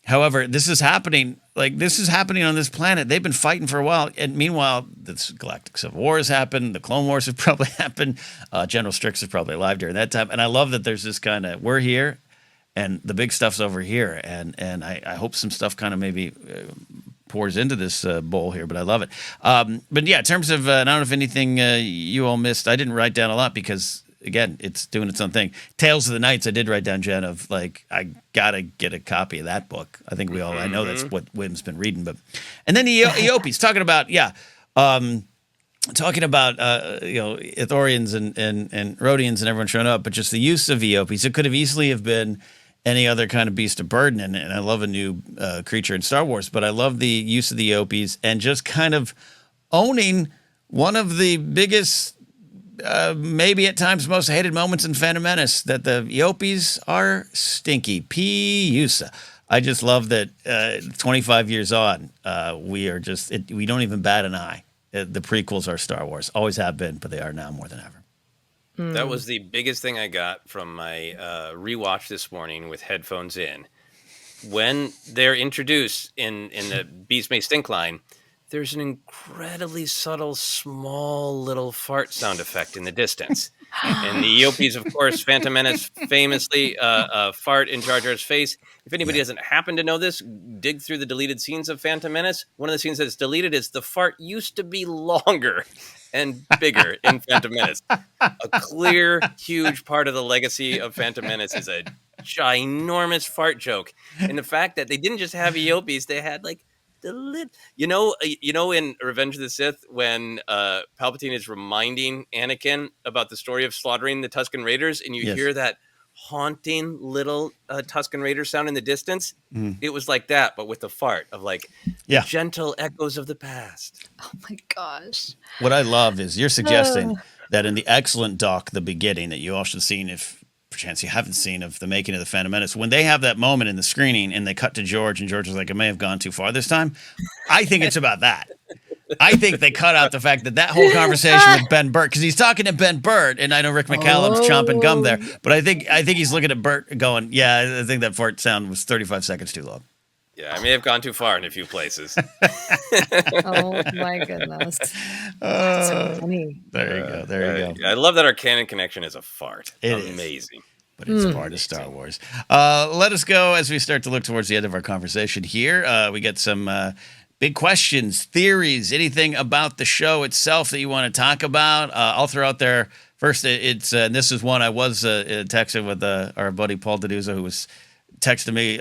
However, this is happening on this planet. They've been fighting for a while. And meanwhile, this Galactic Civil War has happened. The Clone Wars have probably happened. General Strix is probably alive during that time. And I love that there's this kind of, we're here and the big stuff's over here. And I hope some stuff kind of maybe pours into this bowl here, but I love it. But yeah, in terms of, I don't know if anything you all missed. I didn't write down a lot because, again, it's doing its own thing. Tales of the Knights, I did write down, Jen, of like, I gotta get a copy of that book. I think I know that's what Kh'ymm's been reading. And then the Eopie's talking about, Ithorians and Rhodians and everyone showing up, but just the use of Eopies. It could have easily have been any other kind of beast of burden, and I love a new creature in Star Wars, but I love the use of the Eopies and just kind of owning one of the biggest, maybe at times most hated moments in Phantom Menace, that the Eopies are stinky. P-Usa. I just love that 25 years on, we don't even bat an eye. The prequels are Star Wars. Always have been, but they are now more than ever. That was the biggest thing I got from my rewatch this morning with headphones in. When they're introduced in the Beast May Stink line, there's an incredibly subtle, small little fart sound effect in the distance. And the Eopies, of course, Phantom Menace famously fart in Jar Jar's face. If anybody doesn't happen to know this, dig through the deleted scenes of Phantom Menace. One of the scenes that's deleted is the fart used to be longer and bigger in Phantom Menace. A clear, huge part of the legacy of Phantom Menace is a ginormous fart joke. And the fact that they didn't just have Eopies, they had like the lid. In Revenge of the Sith, when Palpatine is reminding Anakin about the story of slaughtering the Tusken Raiders, and you hear that haunting little Tusken Raider sound in the distance, it was like that, but with the fart of like gentle echoes of the past. Oh my gosh. What I love is you're suggesting that in the excellent doc, The Beginning, that you all should have seen, if perchance you haven't seen, of the making of the Phantom Menace, when they have that moment in the screening and they cut to George and George is like, I may have gone too far this time. I think it's about that. I think they cut out the fact that whole conversation with Ben Burt, because he's talking to Ben Burt, and I know Rick McCallum's chomping gum there, but I think he's looking at Burt going, I think that fart sound was 35 seconds too long. Yeah, I may have gone too far in a few places. Oh my goodness. That's so funny. There you go. I love that our canon connection is a fart. Amazing. But it's part of Star Wars. Let us go as we start to look towards the end of our conversation here. We get some big questions, theories, anything about the show itself that you want to talk about. I'll throw out there first. It's this is one I was texting with our buddy Paul Deduza, who was texting me.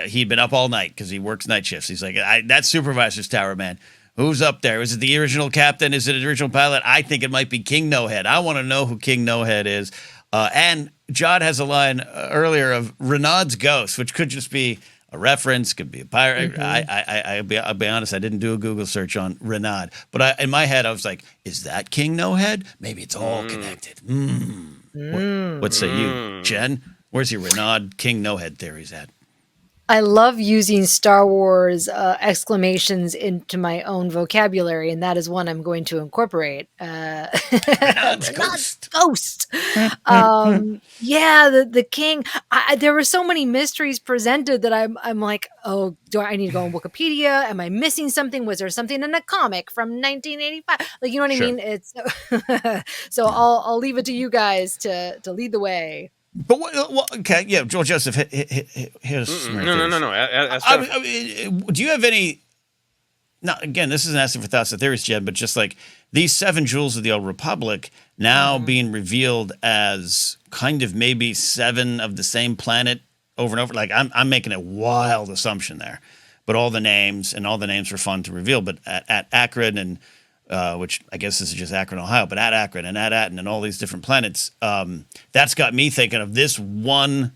He'd been up all night because he works night shifts. He's like, that supervisor's tower, man. Who's up there? Is it the original captain? Is it the original pilot? I think it might be King No Head. I want to know who King No Head is. And Jod has a line earlier of Renaud's ghost, which could just be a reference, could be a pirate. I'll be honest, I didn't do a Google search on Renaud, but in my head, I was like, is that King No Head? Maybe it's all connected. What say you, Jen? Where's your Renaud King No Head theories at? I love using Star Wars exclamations into my own vocabulary, and that is one I'm going to incorporate. Ghost. The king. There were so many mysteries presented that I'm like, oh, do I need to go on Wikipedia? Am I missing something? Was there something in a comic from 1985? Like, you know what I mean? It's so I'll leave it to you guys to lead the way. But okay, yeah, Joel Joseph, here's no. Do you have any? Now, again, this isn't asking for thoughts or theories, Jen, but just like these 7 jewels of the Old Republic now being revealed as kind of maybe 7 of the same planet over and over. Like I'm making a wild assumption there, but all the names were fun to reveal. But at Achrann and which I guess this is just Akron, Ohio, but at Achrann and at Hattan and all these different planets, that's got me thinking of this one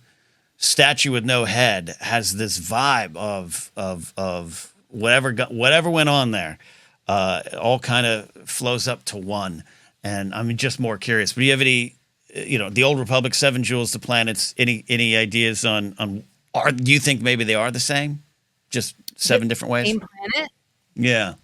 statue with no head has this vibe of whatever went on there. All kind of flows up to one, and I'm just more curious. But do you have any, the Old Republic, 7 Jewels, the planets? Any ideas on? Do you think maybe they are the same, just 7 different ways? Same planet. Yeah.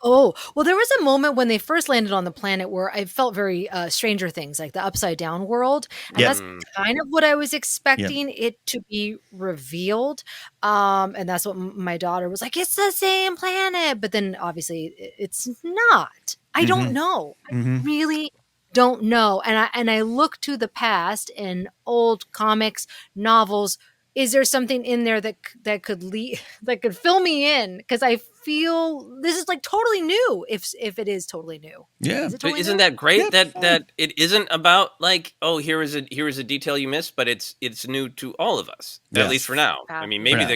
Oh, well, there was a moment when they first landed on the planet where I felt very Stranger Things, like the upside down world. And that's kind of what I was expecting it to be revealed. And that's what my daughter was like, it's the same planet. But then obviously it's not. I don't know. I really don't know. And I look to the past in old comics, novels. Is there something in there that could fill me in? Because I feel this is like totally new. If it is totally new, yeah. Isn't that great that it isn't about like, oh, here is a detail you missed, but it's new to all of us, at least for now. I mean, maybe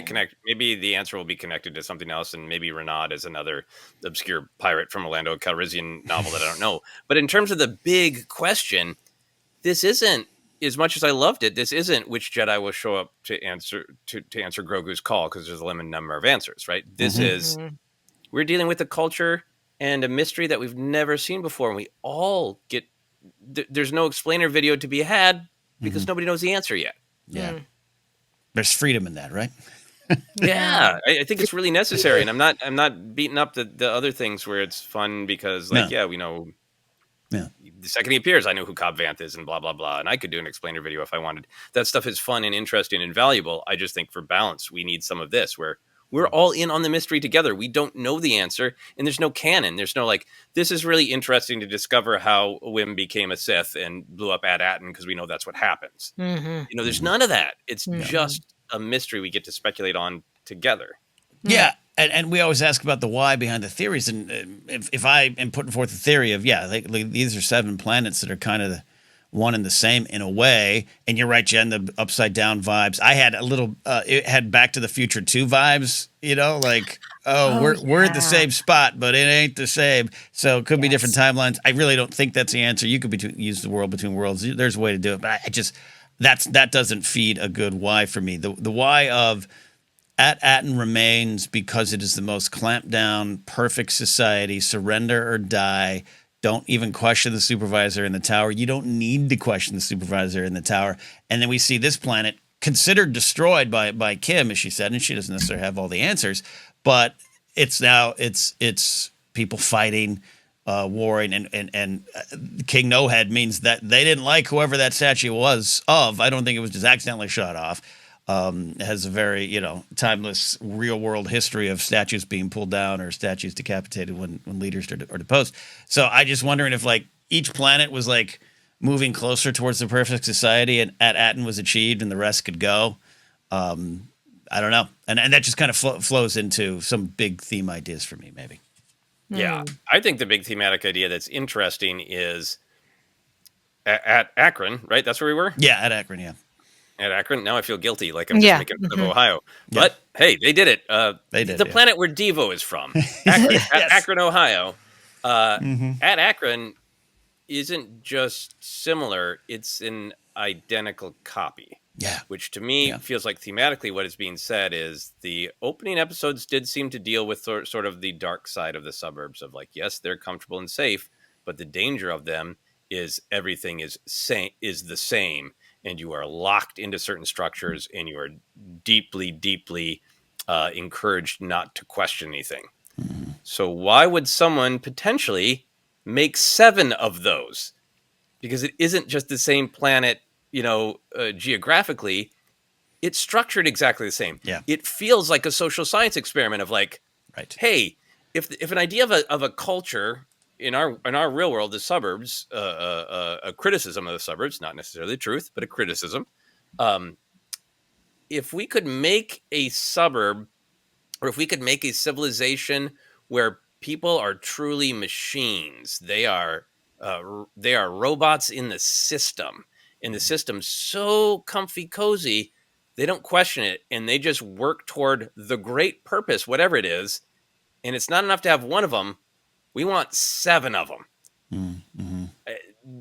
maybe the answer will be connected to something else, and maybe Renaud is another obscure pirate from a Lando Calrissian novel that I don't know. But in terms of the big question, this isn't. As much as I loved it, this isn't which Jedi will show up to answer Grogu's call, because there's a limited number of answers, right? This is, we're dealing with a culture and a mystery that we've never seen before, and we all get. There's no explainer video to be had because nobody knows the answer yet. Yeah, there's freedom in that, right? Yeah, I think it's really necessary, and I'm not beating up the other things where it's fun because, like, we know. Yeah. The second he appears, I know who Cobb Vanth is and blah, blah, blah. And I could do an explainer video if I wanted. That stuff is fun and interesting and valuable. I just think for balance, we need some of this where we're all in on the mystery together. We don't know the answer, and there's no canon. There's no like, this is really interesting to discover how Kh'ymm became a Sith and blew up At Achrann because we know that's what happens. There's none of that. It's just a mystery we get to speculate on together. Yeah. And we always ask about the why behind the theories. And if I am putting forth a theory of, these are 7 planets that are kind of one and the same in a way. And you're right, Jen, the upside down vibes. I had a little, it had Back to the Future 2 vibes, like, we're at the same spot, but it ain't the same. So it could be different timelines. I really don't think that's the answer. You could use the world between worlds. There's a way to do it. But that doesn't feed a good why for me. The why of At Achrann remains because it is the most clamped down, perfect society. Surrender or die. Don't even question the supervisor in the tower. You don't need to question the supervisor in the tower. And then we see this planet considered destroyed by Kh'ymm, as she said, and she doesn't necessarily have all the answers. But it's people fighting, warring, and King No Head means that they didn't like whoever that statue was of. I don't think it was just accidentally shot off. Has a very, timeless real world history of statues being pulled down or statues decapitated when leaders are deposed. So I just wondering if like each planet was like moving closer towards the perfect society and At Achrann was achieved and the rest could go. I don't know. And that just kind of flows into some big theme ideas for me, maybe. Yeah. I think the big thematic idea that's interesting is at Achrann, right? That's where we were? Yeah, at Achrann, yeah. At Achrann, now I feel guilty, like I'm just making fun of Ohio. But hey, they did it. They did the planet where Devo is from, At Achrann, Ohio. At Achrann isn't just similar; it's an identical copy. Yeah, which to me feels like thematically what is being said is the opening episodes did seem to deal with sort of the dark side of the suburbs of like, yes, they're comfortable and safe, but the danger of them is everything is the same. And you are locked into certain structures, and you are deeply, deeply encouraged not to question anything. So why would someone potentially make 7 of those? Because it isn't just the same planet, geographically. It's structured exactly the same. Yeah. It feels like a social science experiment of like, hey, if an idea of a culture in our real world, the suburbs, a criticism of the suburbs, not necessarily the truth, but a criticism. If we could make a suburb, or if we could make a civilization where people are truly machines, they are robots in the system, and the system's so comfy, cozy, they don't question it, and they just work toward the great purpose, whatever it is, and it's not enough to have one of them. We want 7 of them.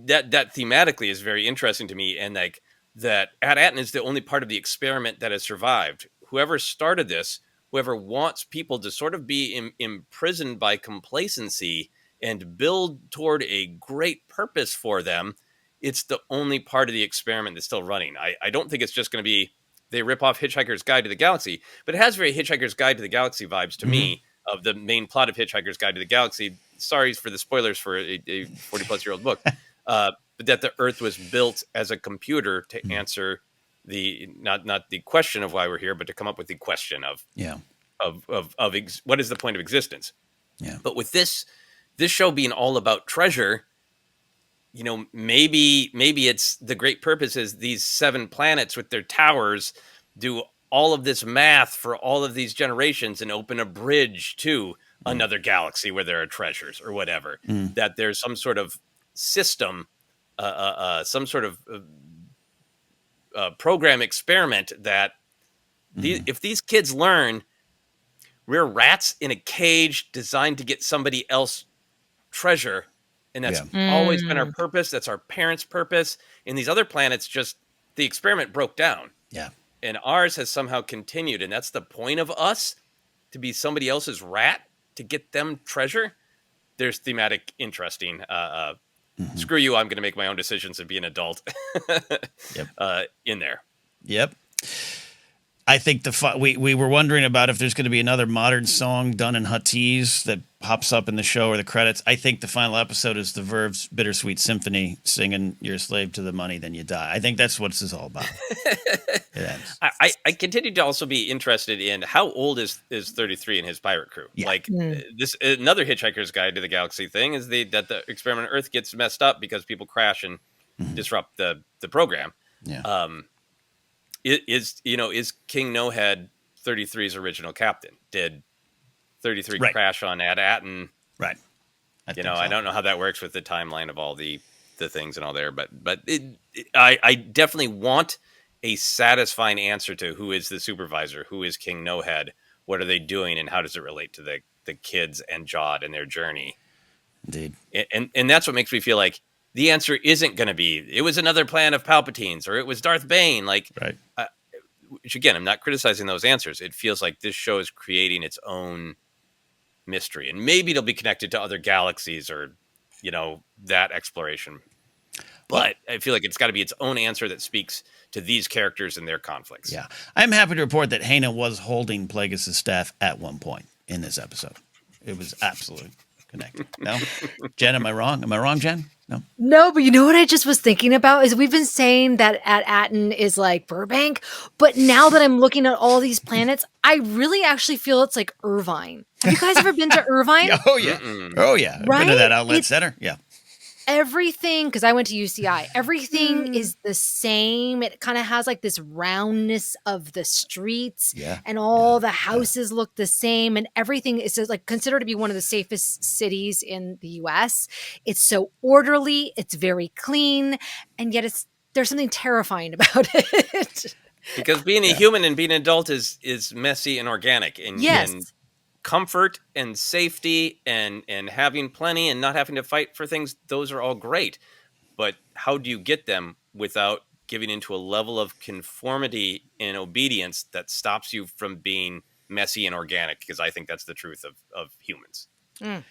That thematically is very interesting to me. And like that At Achrann is the only part of the experiment that has survived. Whoever started this, whoever wants people to sort of be imprisoned by complacency and build toward a great purpose for them, it's the only part of the experiment that's still running. I don't think it's just going to be they rip off Hitchhiker's Guide to the Galaxy, but it has very Hitchhiker's Guide to the Galaxy vibes to me of the main plot of Hitchhiker's Guide to the Galaxy. Sorry for the spoilers for a 40-plus-year-old book, but that the Earth was built as a computer to answer the not the question of why we're here, but to come up with the question of what is the point of existence. Yeah. But with this show being all about treasure, maybe it's the great purpose is these 7 planets with their towers do all of this math for all of these generations and open a bridge to another galaxy where there are treasures or whatever. That there's some sort of system, some sort of program experiment that if these kids learn we're rats in a cage designed to get somebody else treasure, and that's always been our purpose. That's our parents' purpose. In these other planets, just the experiment broke down. Yeah. And ours has somehow continued. And that's the point of us, to be somebody else's rat, to get them treasure. There's thematic interesting. Screw you, I'm going to make my own decisions and be an adult in there. Yep. I think we were wondering about if there's going to be another modern song done in Huttese that pops up in the show or the credits. I think the final episode is the Verve's Bittersweet Symphony singing "You're a slave to the money, then you die." I think that's what this is all about. It ends. I continue to also be interested in how old is 33 and his pirate crew. Yeah. Like this another Hitchhiker's Guide to the Galaxy thing is that the experiment on Earth gets messed up because people crash and disrupt the program. Yeah. Is King No-Head 33's original captain? Did 33 crash on At Achrann? Right. I don't know how that works with the timeline of all the things and all there, but I definitely want a satisfying answer to who is the supervisor, who is King No-Head, what are they doing, and how does it relate to the kids and Jod and their journey? Indeed. And that's what makes me feel like the answer isn't going to be, it was another plan of Palpatine's, or it was Darth Bane. Like, which again, I'm not criticizing those answers. It feels like this show is creating its own mystery, and maybe it'll be connected to other galaxies or, that exploration. But I feel like it's got to be its own answer that speaks to these characters and their conflicts. Yeah. I'm happy to report that Hattan was holding Plagueis' staff at one point in this episode. It was absolutely connected. No? Jen, am I wrong? Am I wrong, Jen? No, but you know what I just was thinking about is we've been saying that At Achrann is like Burbank, but now that I'm looking at all these planets, I really actually feel it's like Irvine. Have you guys ever been to Irvine? Oh, yeah. Oh, yeah. Right? Been to that outlet center? Yeah. Everything, because I went to UCI, everything is the same. It kind of has like this roundness of the streets, and all the houses look the same, and everything is like considered to be one of the safest cities in the US. It's so orderly, it's very clean, and yet there's something terrifying about it. Because being a human and being an adult is messy and organic, and comfort and safety and having plenty and not having to fight for things, those are all great. But how do you get them without giving into a level of conformity and obedience that stops you from being messy and organic? Because I think that's the truth of humans. I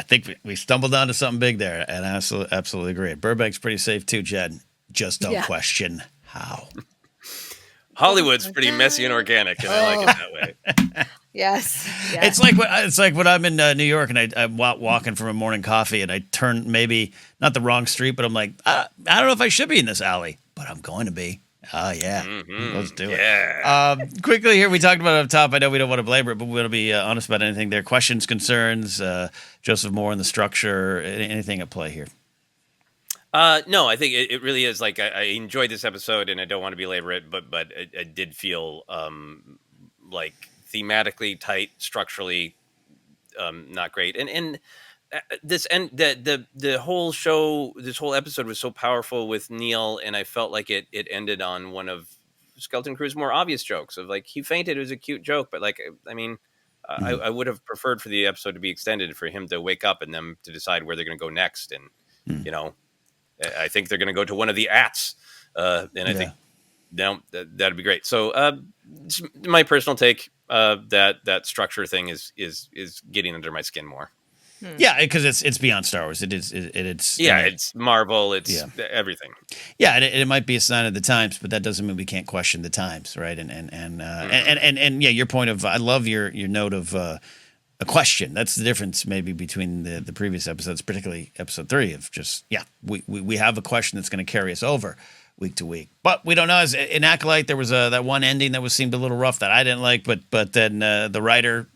think we stumbled onto something big there, and I absolutely agree. Burbank's pretty safe too, Jed. Just don't question how. Hollywood's pretty messy and organic, and I like it that way. Yes. It's like when I'm in New York and I'm walking from a morning coffee and I turn maybe not the wrong street, but I'm like, I don't know if I should be in this alley, but I'm going to be. Oh, yeah. Let's do it. Quickly here, we talked about it up top. I know we don't want to belabor it, but we want to be honest about anything there. Questions, concerns, Joseph Moore and the structure, anything at play here? No, I think it really is like I enjoyed this episode, and I don't want to belabor it, but it did feel like thematically tight, structurally not great, and the whole show, this whole episode was so powerful with Neel, and I felt like it ended on one of Skeleton Crew's more obvious jokes of like he fainted. It was a cute joke, but like I mean. I would have preferred for the episode to be extended, for him to wake up and them to decide where they're going to go next, and I think they're going to go to one of the Ats And I think that'd be great. So my personal take, that structure thing is getting under my skin more. Yeah, because it's beyond Star Wars. It's it's Marvel. It's everything. Yeah, and it might be a sign of the times, but that doesn't mean we can't question the times, right? And your point of I love your note of a question. That's the difference maybe between the previous episodes, particularly episode 3 of just we have a question that's going to carry us over week to week, but we don't know. As in Acolyte, there was that one ending that seemed a little rough that I didn't like, but then the writer,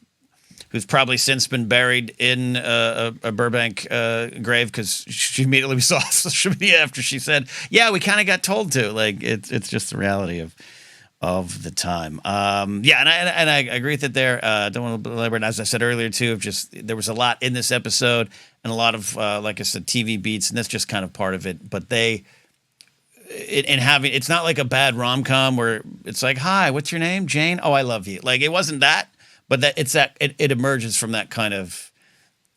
who's probably since been buried in a Burbank grave because she immediately saw social media after she said, "Yeah, we kind of got told to." Like it's just the reality of the time. And I agree with it there. Don't want to belabor it. As I said earlier too, there was a lot in this episode and a lot of like I said, TV beats, and that's just kind of part of it. But it's not like a bad rom-com where it's like, "Hi, what's your name? Jane. Oh, I love you." Like it wasn't that. But it emerges from that kind of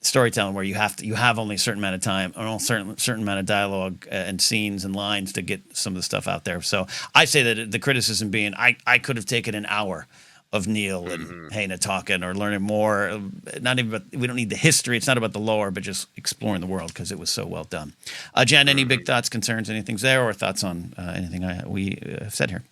storytelling where you have only a certain amount of time or a certain amount of dialogue and scenes and lines to get some of the stuff out there. So I say that the criticism being I could have taken an hour of Neel and Hattan talking or learning more. Not even we don't need the history. It's not about the lore, but just exploring the world because it was so well done. Jen, any big thoughts, concerns, anything there, or thoughts on anything we have said here?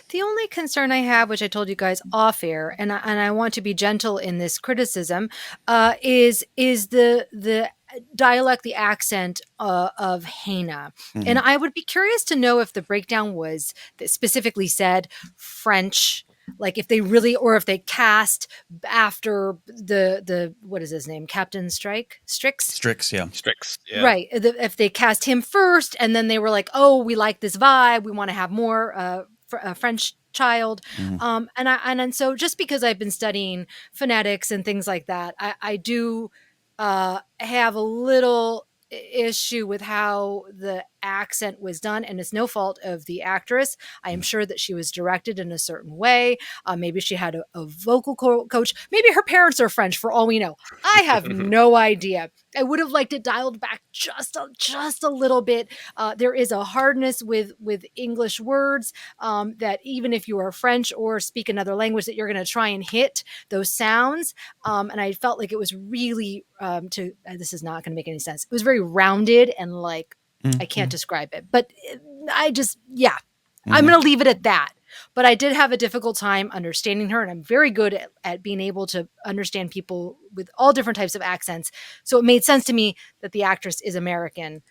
The only concern I have, which I told you guys off air, and I want to be gentle in this criticism, is the dialect, the accent of Hattan. And I would be curious to know if the breakdown was that specifically said French, like if they really, or if they cast after the what is his name, Captain Strix, yeah. Right. If they cast him first, and then they were like, "Oh, we like this vibe, we want to have more a French child." And so just because I've been studying phonetics and things like that, I do have a little issue with how the accent was done, and it's no fault of the actress. I am sure that she was directed in a certain way. Maybe she had a vocal coach. Maybe her parents are French, for all we know. I have no idea. I would have liked it dialed back just a little bit. There is a hardness with English words that even if you are French or speak another language, that you're going to try and hit those sounds. And I felt like it was really this is not going to make any sense. It was very rounded and like, I can't describe it, but I'm going to leave it at that. But I did have a difficult time understanding her, and I'm very good at being able to understand people with all different types of accents. So it made sense to me that the actress is American.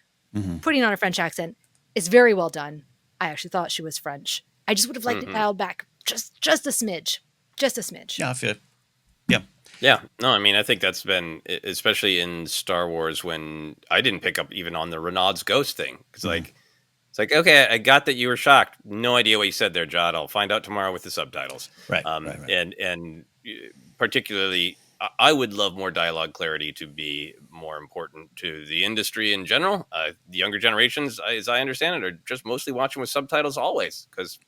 Putting on a French accent is very well done. I actually thought she was French. I just would have liked it dialed back just a smidge. Yeah, I feel it. Yeah. No, I mean, I think that's been, especially in Star Wars, when I didn't pick up even on the Renaud's ghost thing. It's like, okay, I got that you were shocked. No idea what you said there, Jod. I'll find out tomorrow with the subtitles. Right. And particularly, I would love more dialogue clarity to be more important to the industry in general. The younger generations, as I understand it, are just mostly watching with subtitles always because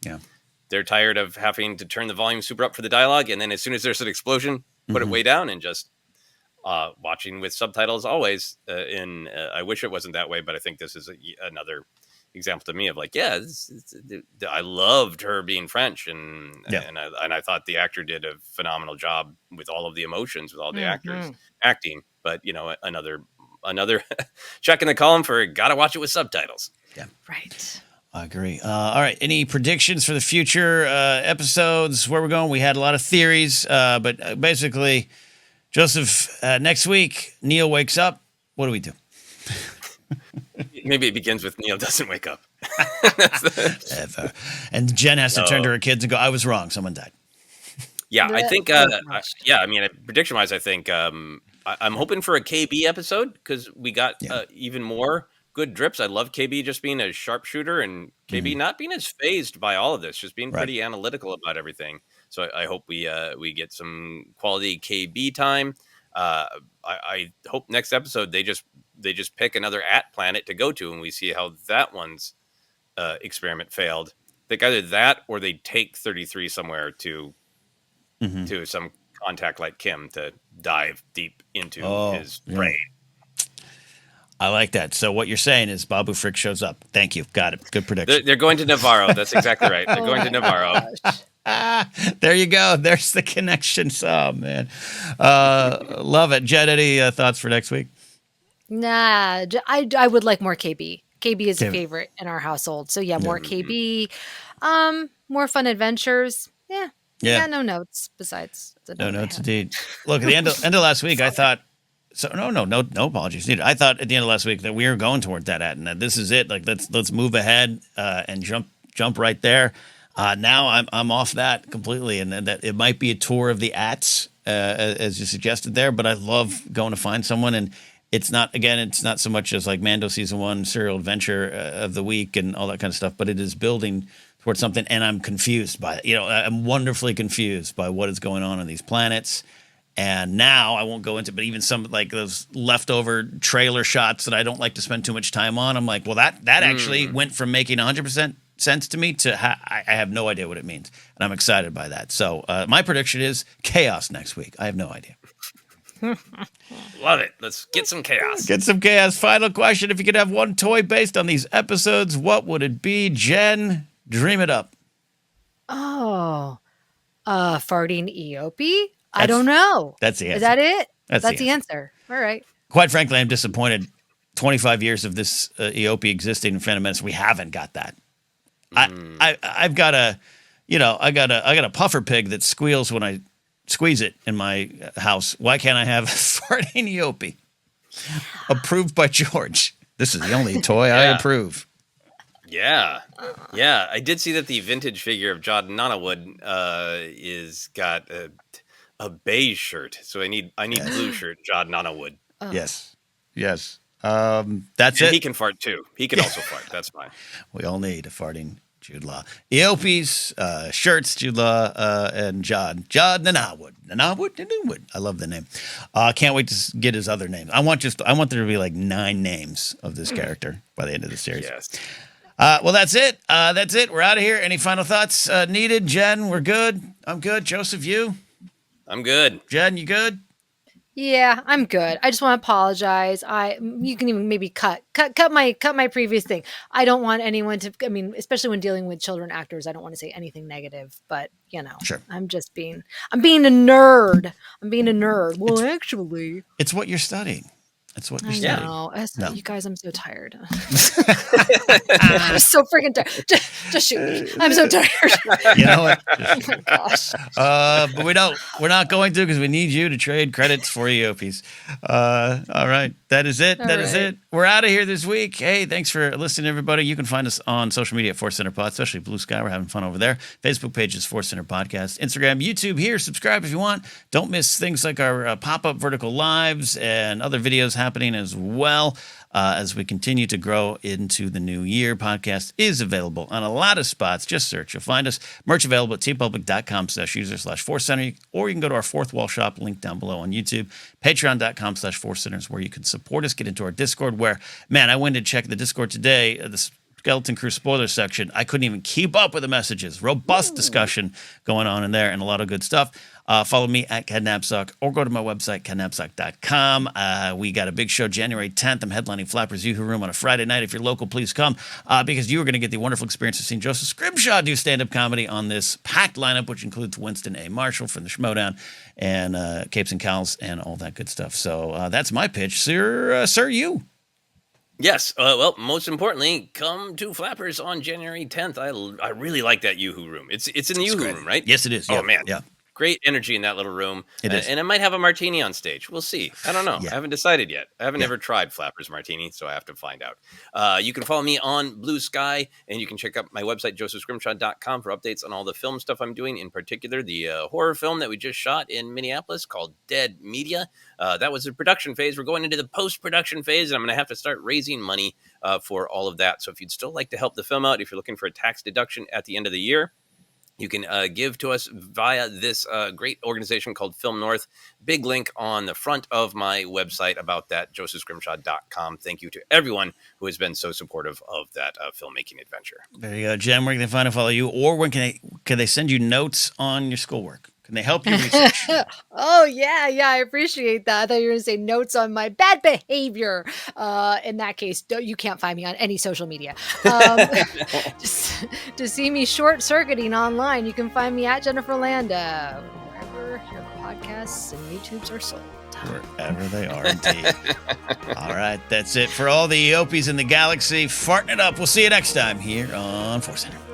they're tired of having to turn the volume super up for the dialogue. And then as soon as there's an explosion, put it way down and just watching with subtitles always. I wish it wasn't that way, but I think this is another example to me of like, I loved her being French, and I thought the actor did a phenomenal job with all of the emotions, with all the actors acting. But another check in the column for gotta watch it with subtitles. Yeah, right. I agree. All right. Any predictions for the future episodes? Where we're going? We had a lot of theories, but basically, Joseph, next week, Neel wakes up. What do we do? Maybe it begins with Neel doesn't wake up. Ever. And Jen has to turn to her kids and go, "I was wrong. Someone died." Yeah, I think. Prediction-wise, I think I'm hoping for a KB episode because we got even more good drips. I love KB just being a sharpshooter and KB not being as phased by all of this, just being pretty analytical about everything. So I hope we get some quality KB time. I hope next episode they just pick another planet to go to and we see how that one's experiment failed. I think either that or they take 33 somewhere to some contact like Kh'ymm to dive deep into his brain. I like that. So what you're saying is Babu Frick shows up. Thank you. Got it. Good prediction. They're going to Navarro. That's exactly right. They're going to my Navarro. gosh. There you go. There's the connection. Oh, man. Love it. Jenn, any thoughts for next week? Nah, I would like more KB. KB is a KB. favorite in our household. So yeah, more KB. More fun adventures. Yeah. Yeah. Yeah, no notes besides the No note I notes had. indeed. Look, at the end of last week, I thought, so no apologies needed. I thought at the end of last week that we were going toward that at, and that this is it. Like let's move ahead and jump right there. Now I'm off that completely, and that it might be a tour of the Ats as you suggested there. But I love going to find someone, and it's not so much as like Mando season 1 serial adventure of the week and all that kind of stuff, but it is building towards something, and I'm confused by it. I'm wonderfully confused by what is going on these planets. And now I won't go into, but even some like those leftover trailer shots that I don't like to spend too much time on. I'm like, well, that actually went from making 100% sense to me to I have no idea what it means, and I'm excited by that. So my prediction is chaos next week. I have no idea. Love it. Let's get some chaos. Get some chaos. Final question: if you could have one toy based on these episodes, what would it be? Jenn, dream it up. Oh, farting Eopie? I don't know. That's the answer. Is that it? That's the answer. All right. Quite frankly, I'm disappointed. 25 years of this Eopie existing in Phantom Menace, we haven't got that. I've got I got a puffer pig that squeals when I squeeze it in my house. Why can't I have farting Eopie? Approved by George. This is the only toy I approve. Yeah. I did see that the vintage figure of Jod Nanawood is got a beige shirt, so I need blue shirt Jod Nanawood. Oh. Yes. That's it. He can fart too. He can also fart. That's fine. We all need a farting Jude Law. Eopie's shirts, Jude Law and Jod Nanawood. Nanawood. I love the name. Can't wait to get his other names. I want there to be like 9 names of this character by the end of the series. Yes. Well, that's it. We're out of here. Any final thoughts needed? Jenn, we're good. I'm good. Joseph, you? I'm good. Jenn, you good? Yeah, I'm good. I just want to apologize. You can even maybe cut my previous thing. I don't want anyone to. I mean, especially when dealing with children actors, I don't want to say anything negative. But Sure. I'm being a nerd. Well, actually, it's what you're studying. It's what you're I studying. know. No. You guys, I'm so tired. I'm so freaking tired. Just shoot me. I'm so tired. You know what? Oh my gosh. But we're not going to, because we need you to trade credits for Eopies. All right. That is it. That is it. We're out of here this week. Hey, thanks for listening, everybody. You can find us on social media at ForceCenter Pod, especially Blue Sky. We're having fun over there. Facebook page is ForceCenter Podcast. Instagram, YouTube, here. Subscribe if you want. Don't miss things like our pop-up vertical lives and other videos happening as well. As we continue to grow into the new year, podcast is available on a lot of spots. Just search. You'll find us. Merch available at tpublic.com/user/ForceCenter, or you can go to our Fourth Wall Shop link down below on YouTube. Patreon.com/ForceCenter is where you can support us. Get into our Discord where, man, I went to check the Discord today. The Skeleton Crew spoiler section. I couldn't even keep up with the messages. Robust discussion going on in there and a lot of good stuff. Follow me at Ken Napzok or go to my website, kennapzok.com. We got a big show January 10th. I'm headlining Flappers Yoo-Hoo Room on a Friday night. If you're local, please come because you are going to get the wonderful experience of seeing Joseph Scrimshaw do stand-up comedy on this packed lineup, which includes Winston A. Marshall from the Schmodown and Capes and Cowls and all that good stuff. So that's my pitch. Sir, you. Yes. Well, most importantly, come to Flappers on January 10th. I really like that Yoo-Hoo Room. It's in the Yoo-Hoo Room, right? Yes, it is. Oh, Yeah. man. Yeah. Great energy in that little room. It is. And I might have a martini on stage. We'll see. I don't know. Yeah. I haven't decided yet. I haven't ever tried Flappers Martini, so I have to find out. You can follow me on Blue Sky, and you can check out my website, josephscrimshaw.com, for updates on all the film stuff I'm doing, in particular the horror film that we just shot in Minneapolis called Dead Media. That was the production phase. We're going into the post-production phase, and I'm going to have to start raising money for all of that. So if you'd still like to help the film out, if you're looking for a tax deduction at the end of the year, you can give to us via this great organization called Film North. Big link on the front of my website about that, josephscrimshaw.com. Thank you to everyone who has been so supportive of that filmmaking adventure. There you go. Jen, where can they find and follow you? Or when can they send you notes on your schoolwork? Can they help you research? Oh, yeah, I appreciate that. I thought you were going to say notes on my bad behavior. In that case, you can't find me on any social media. Just to see me short-circuiting online, you can find me at Jennifer Landa, wherever your podcasts and YouTubes are sold. Wherever they are, indeed. All right, that's it for all the Eopies in the galaxy. Farting it up. We'll see you next time here on ForceCenter.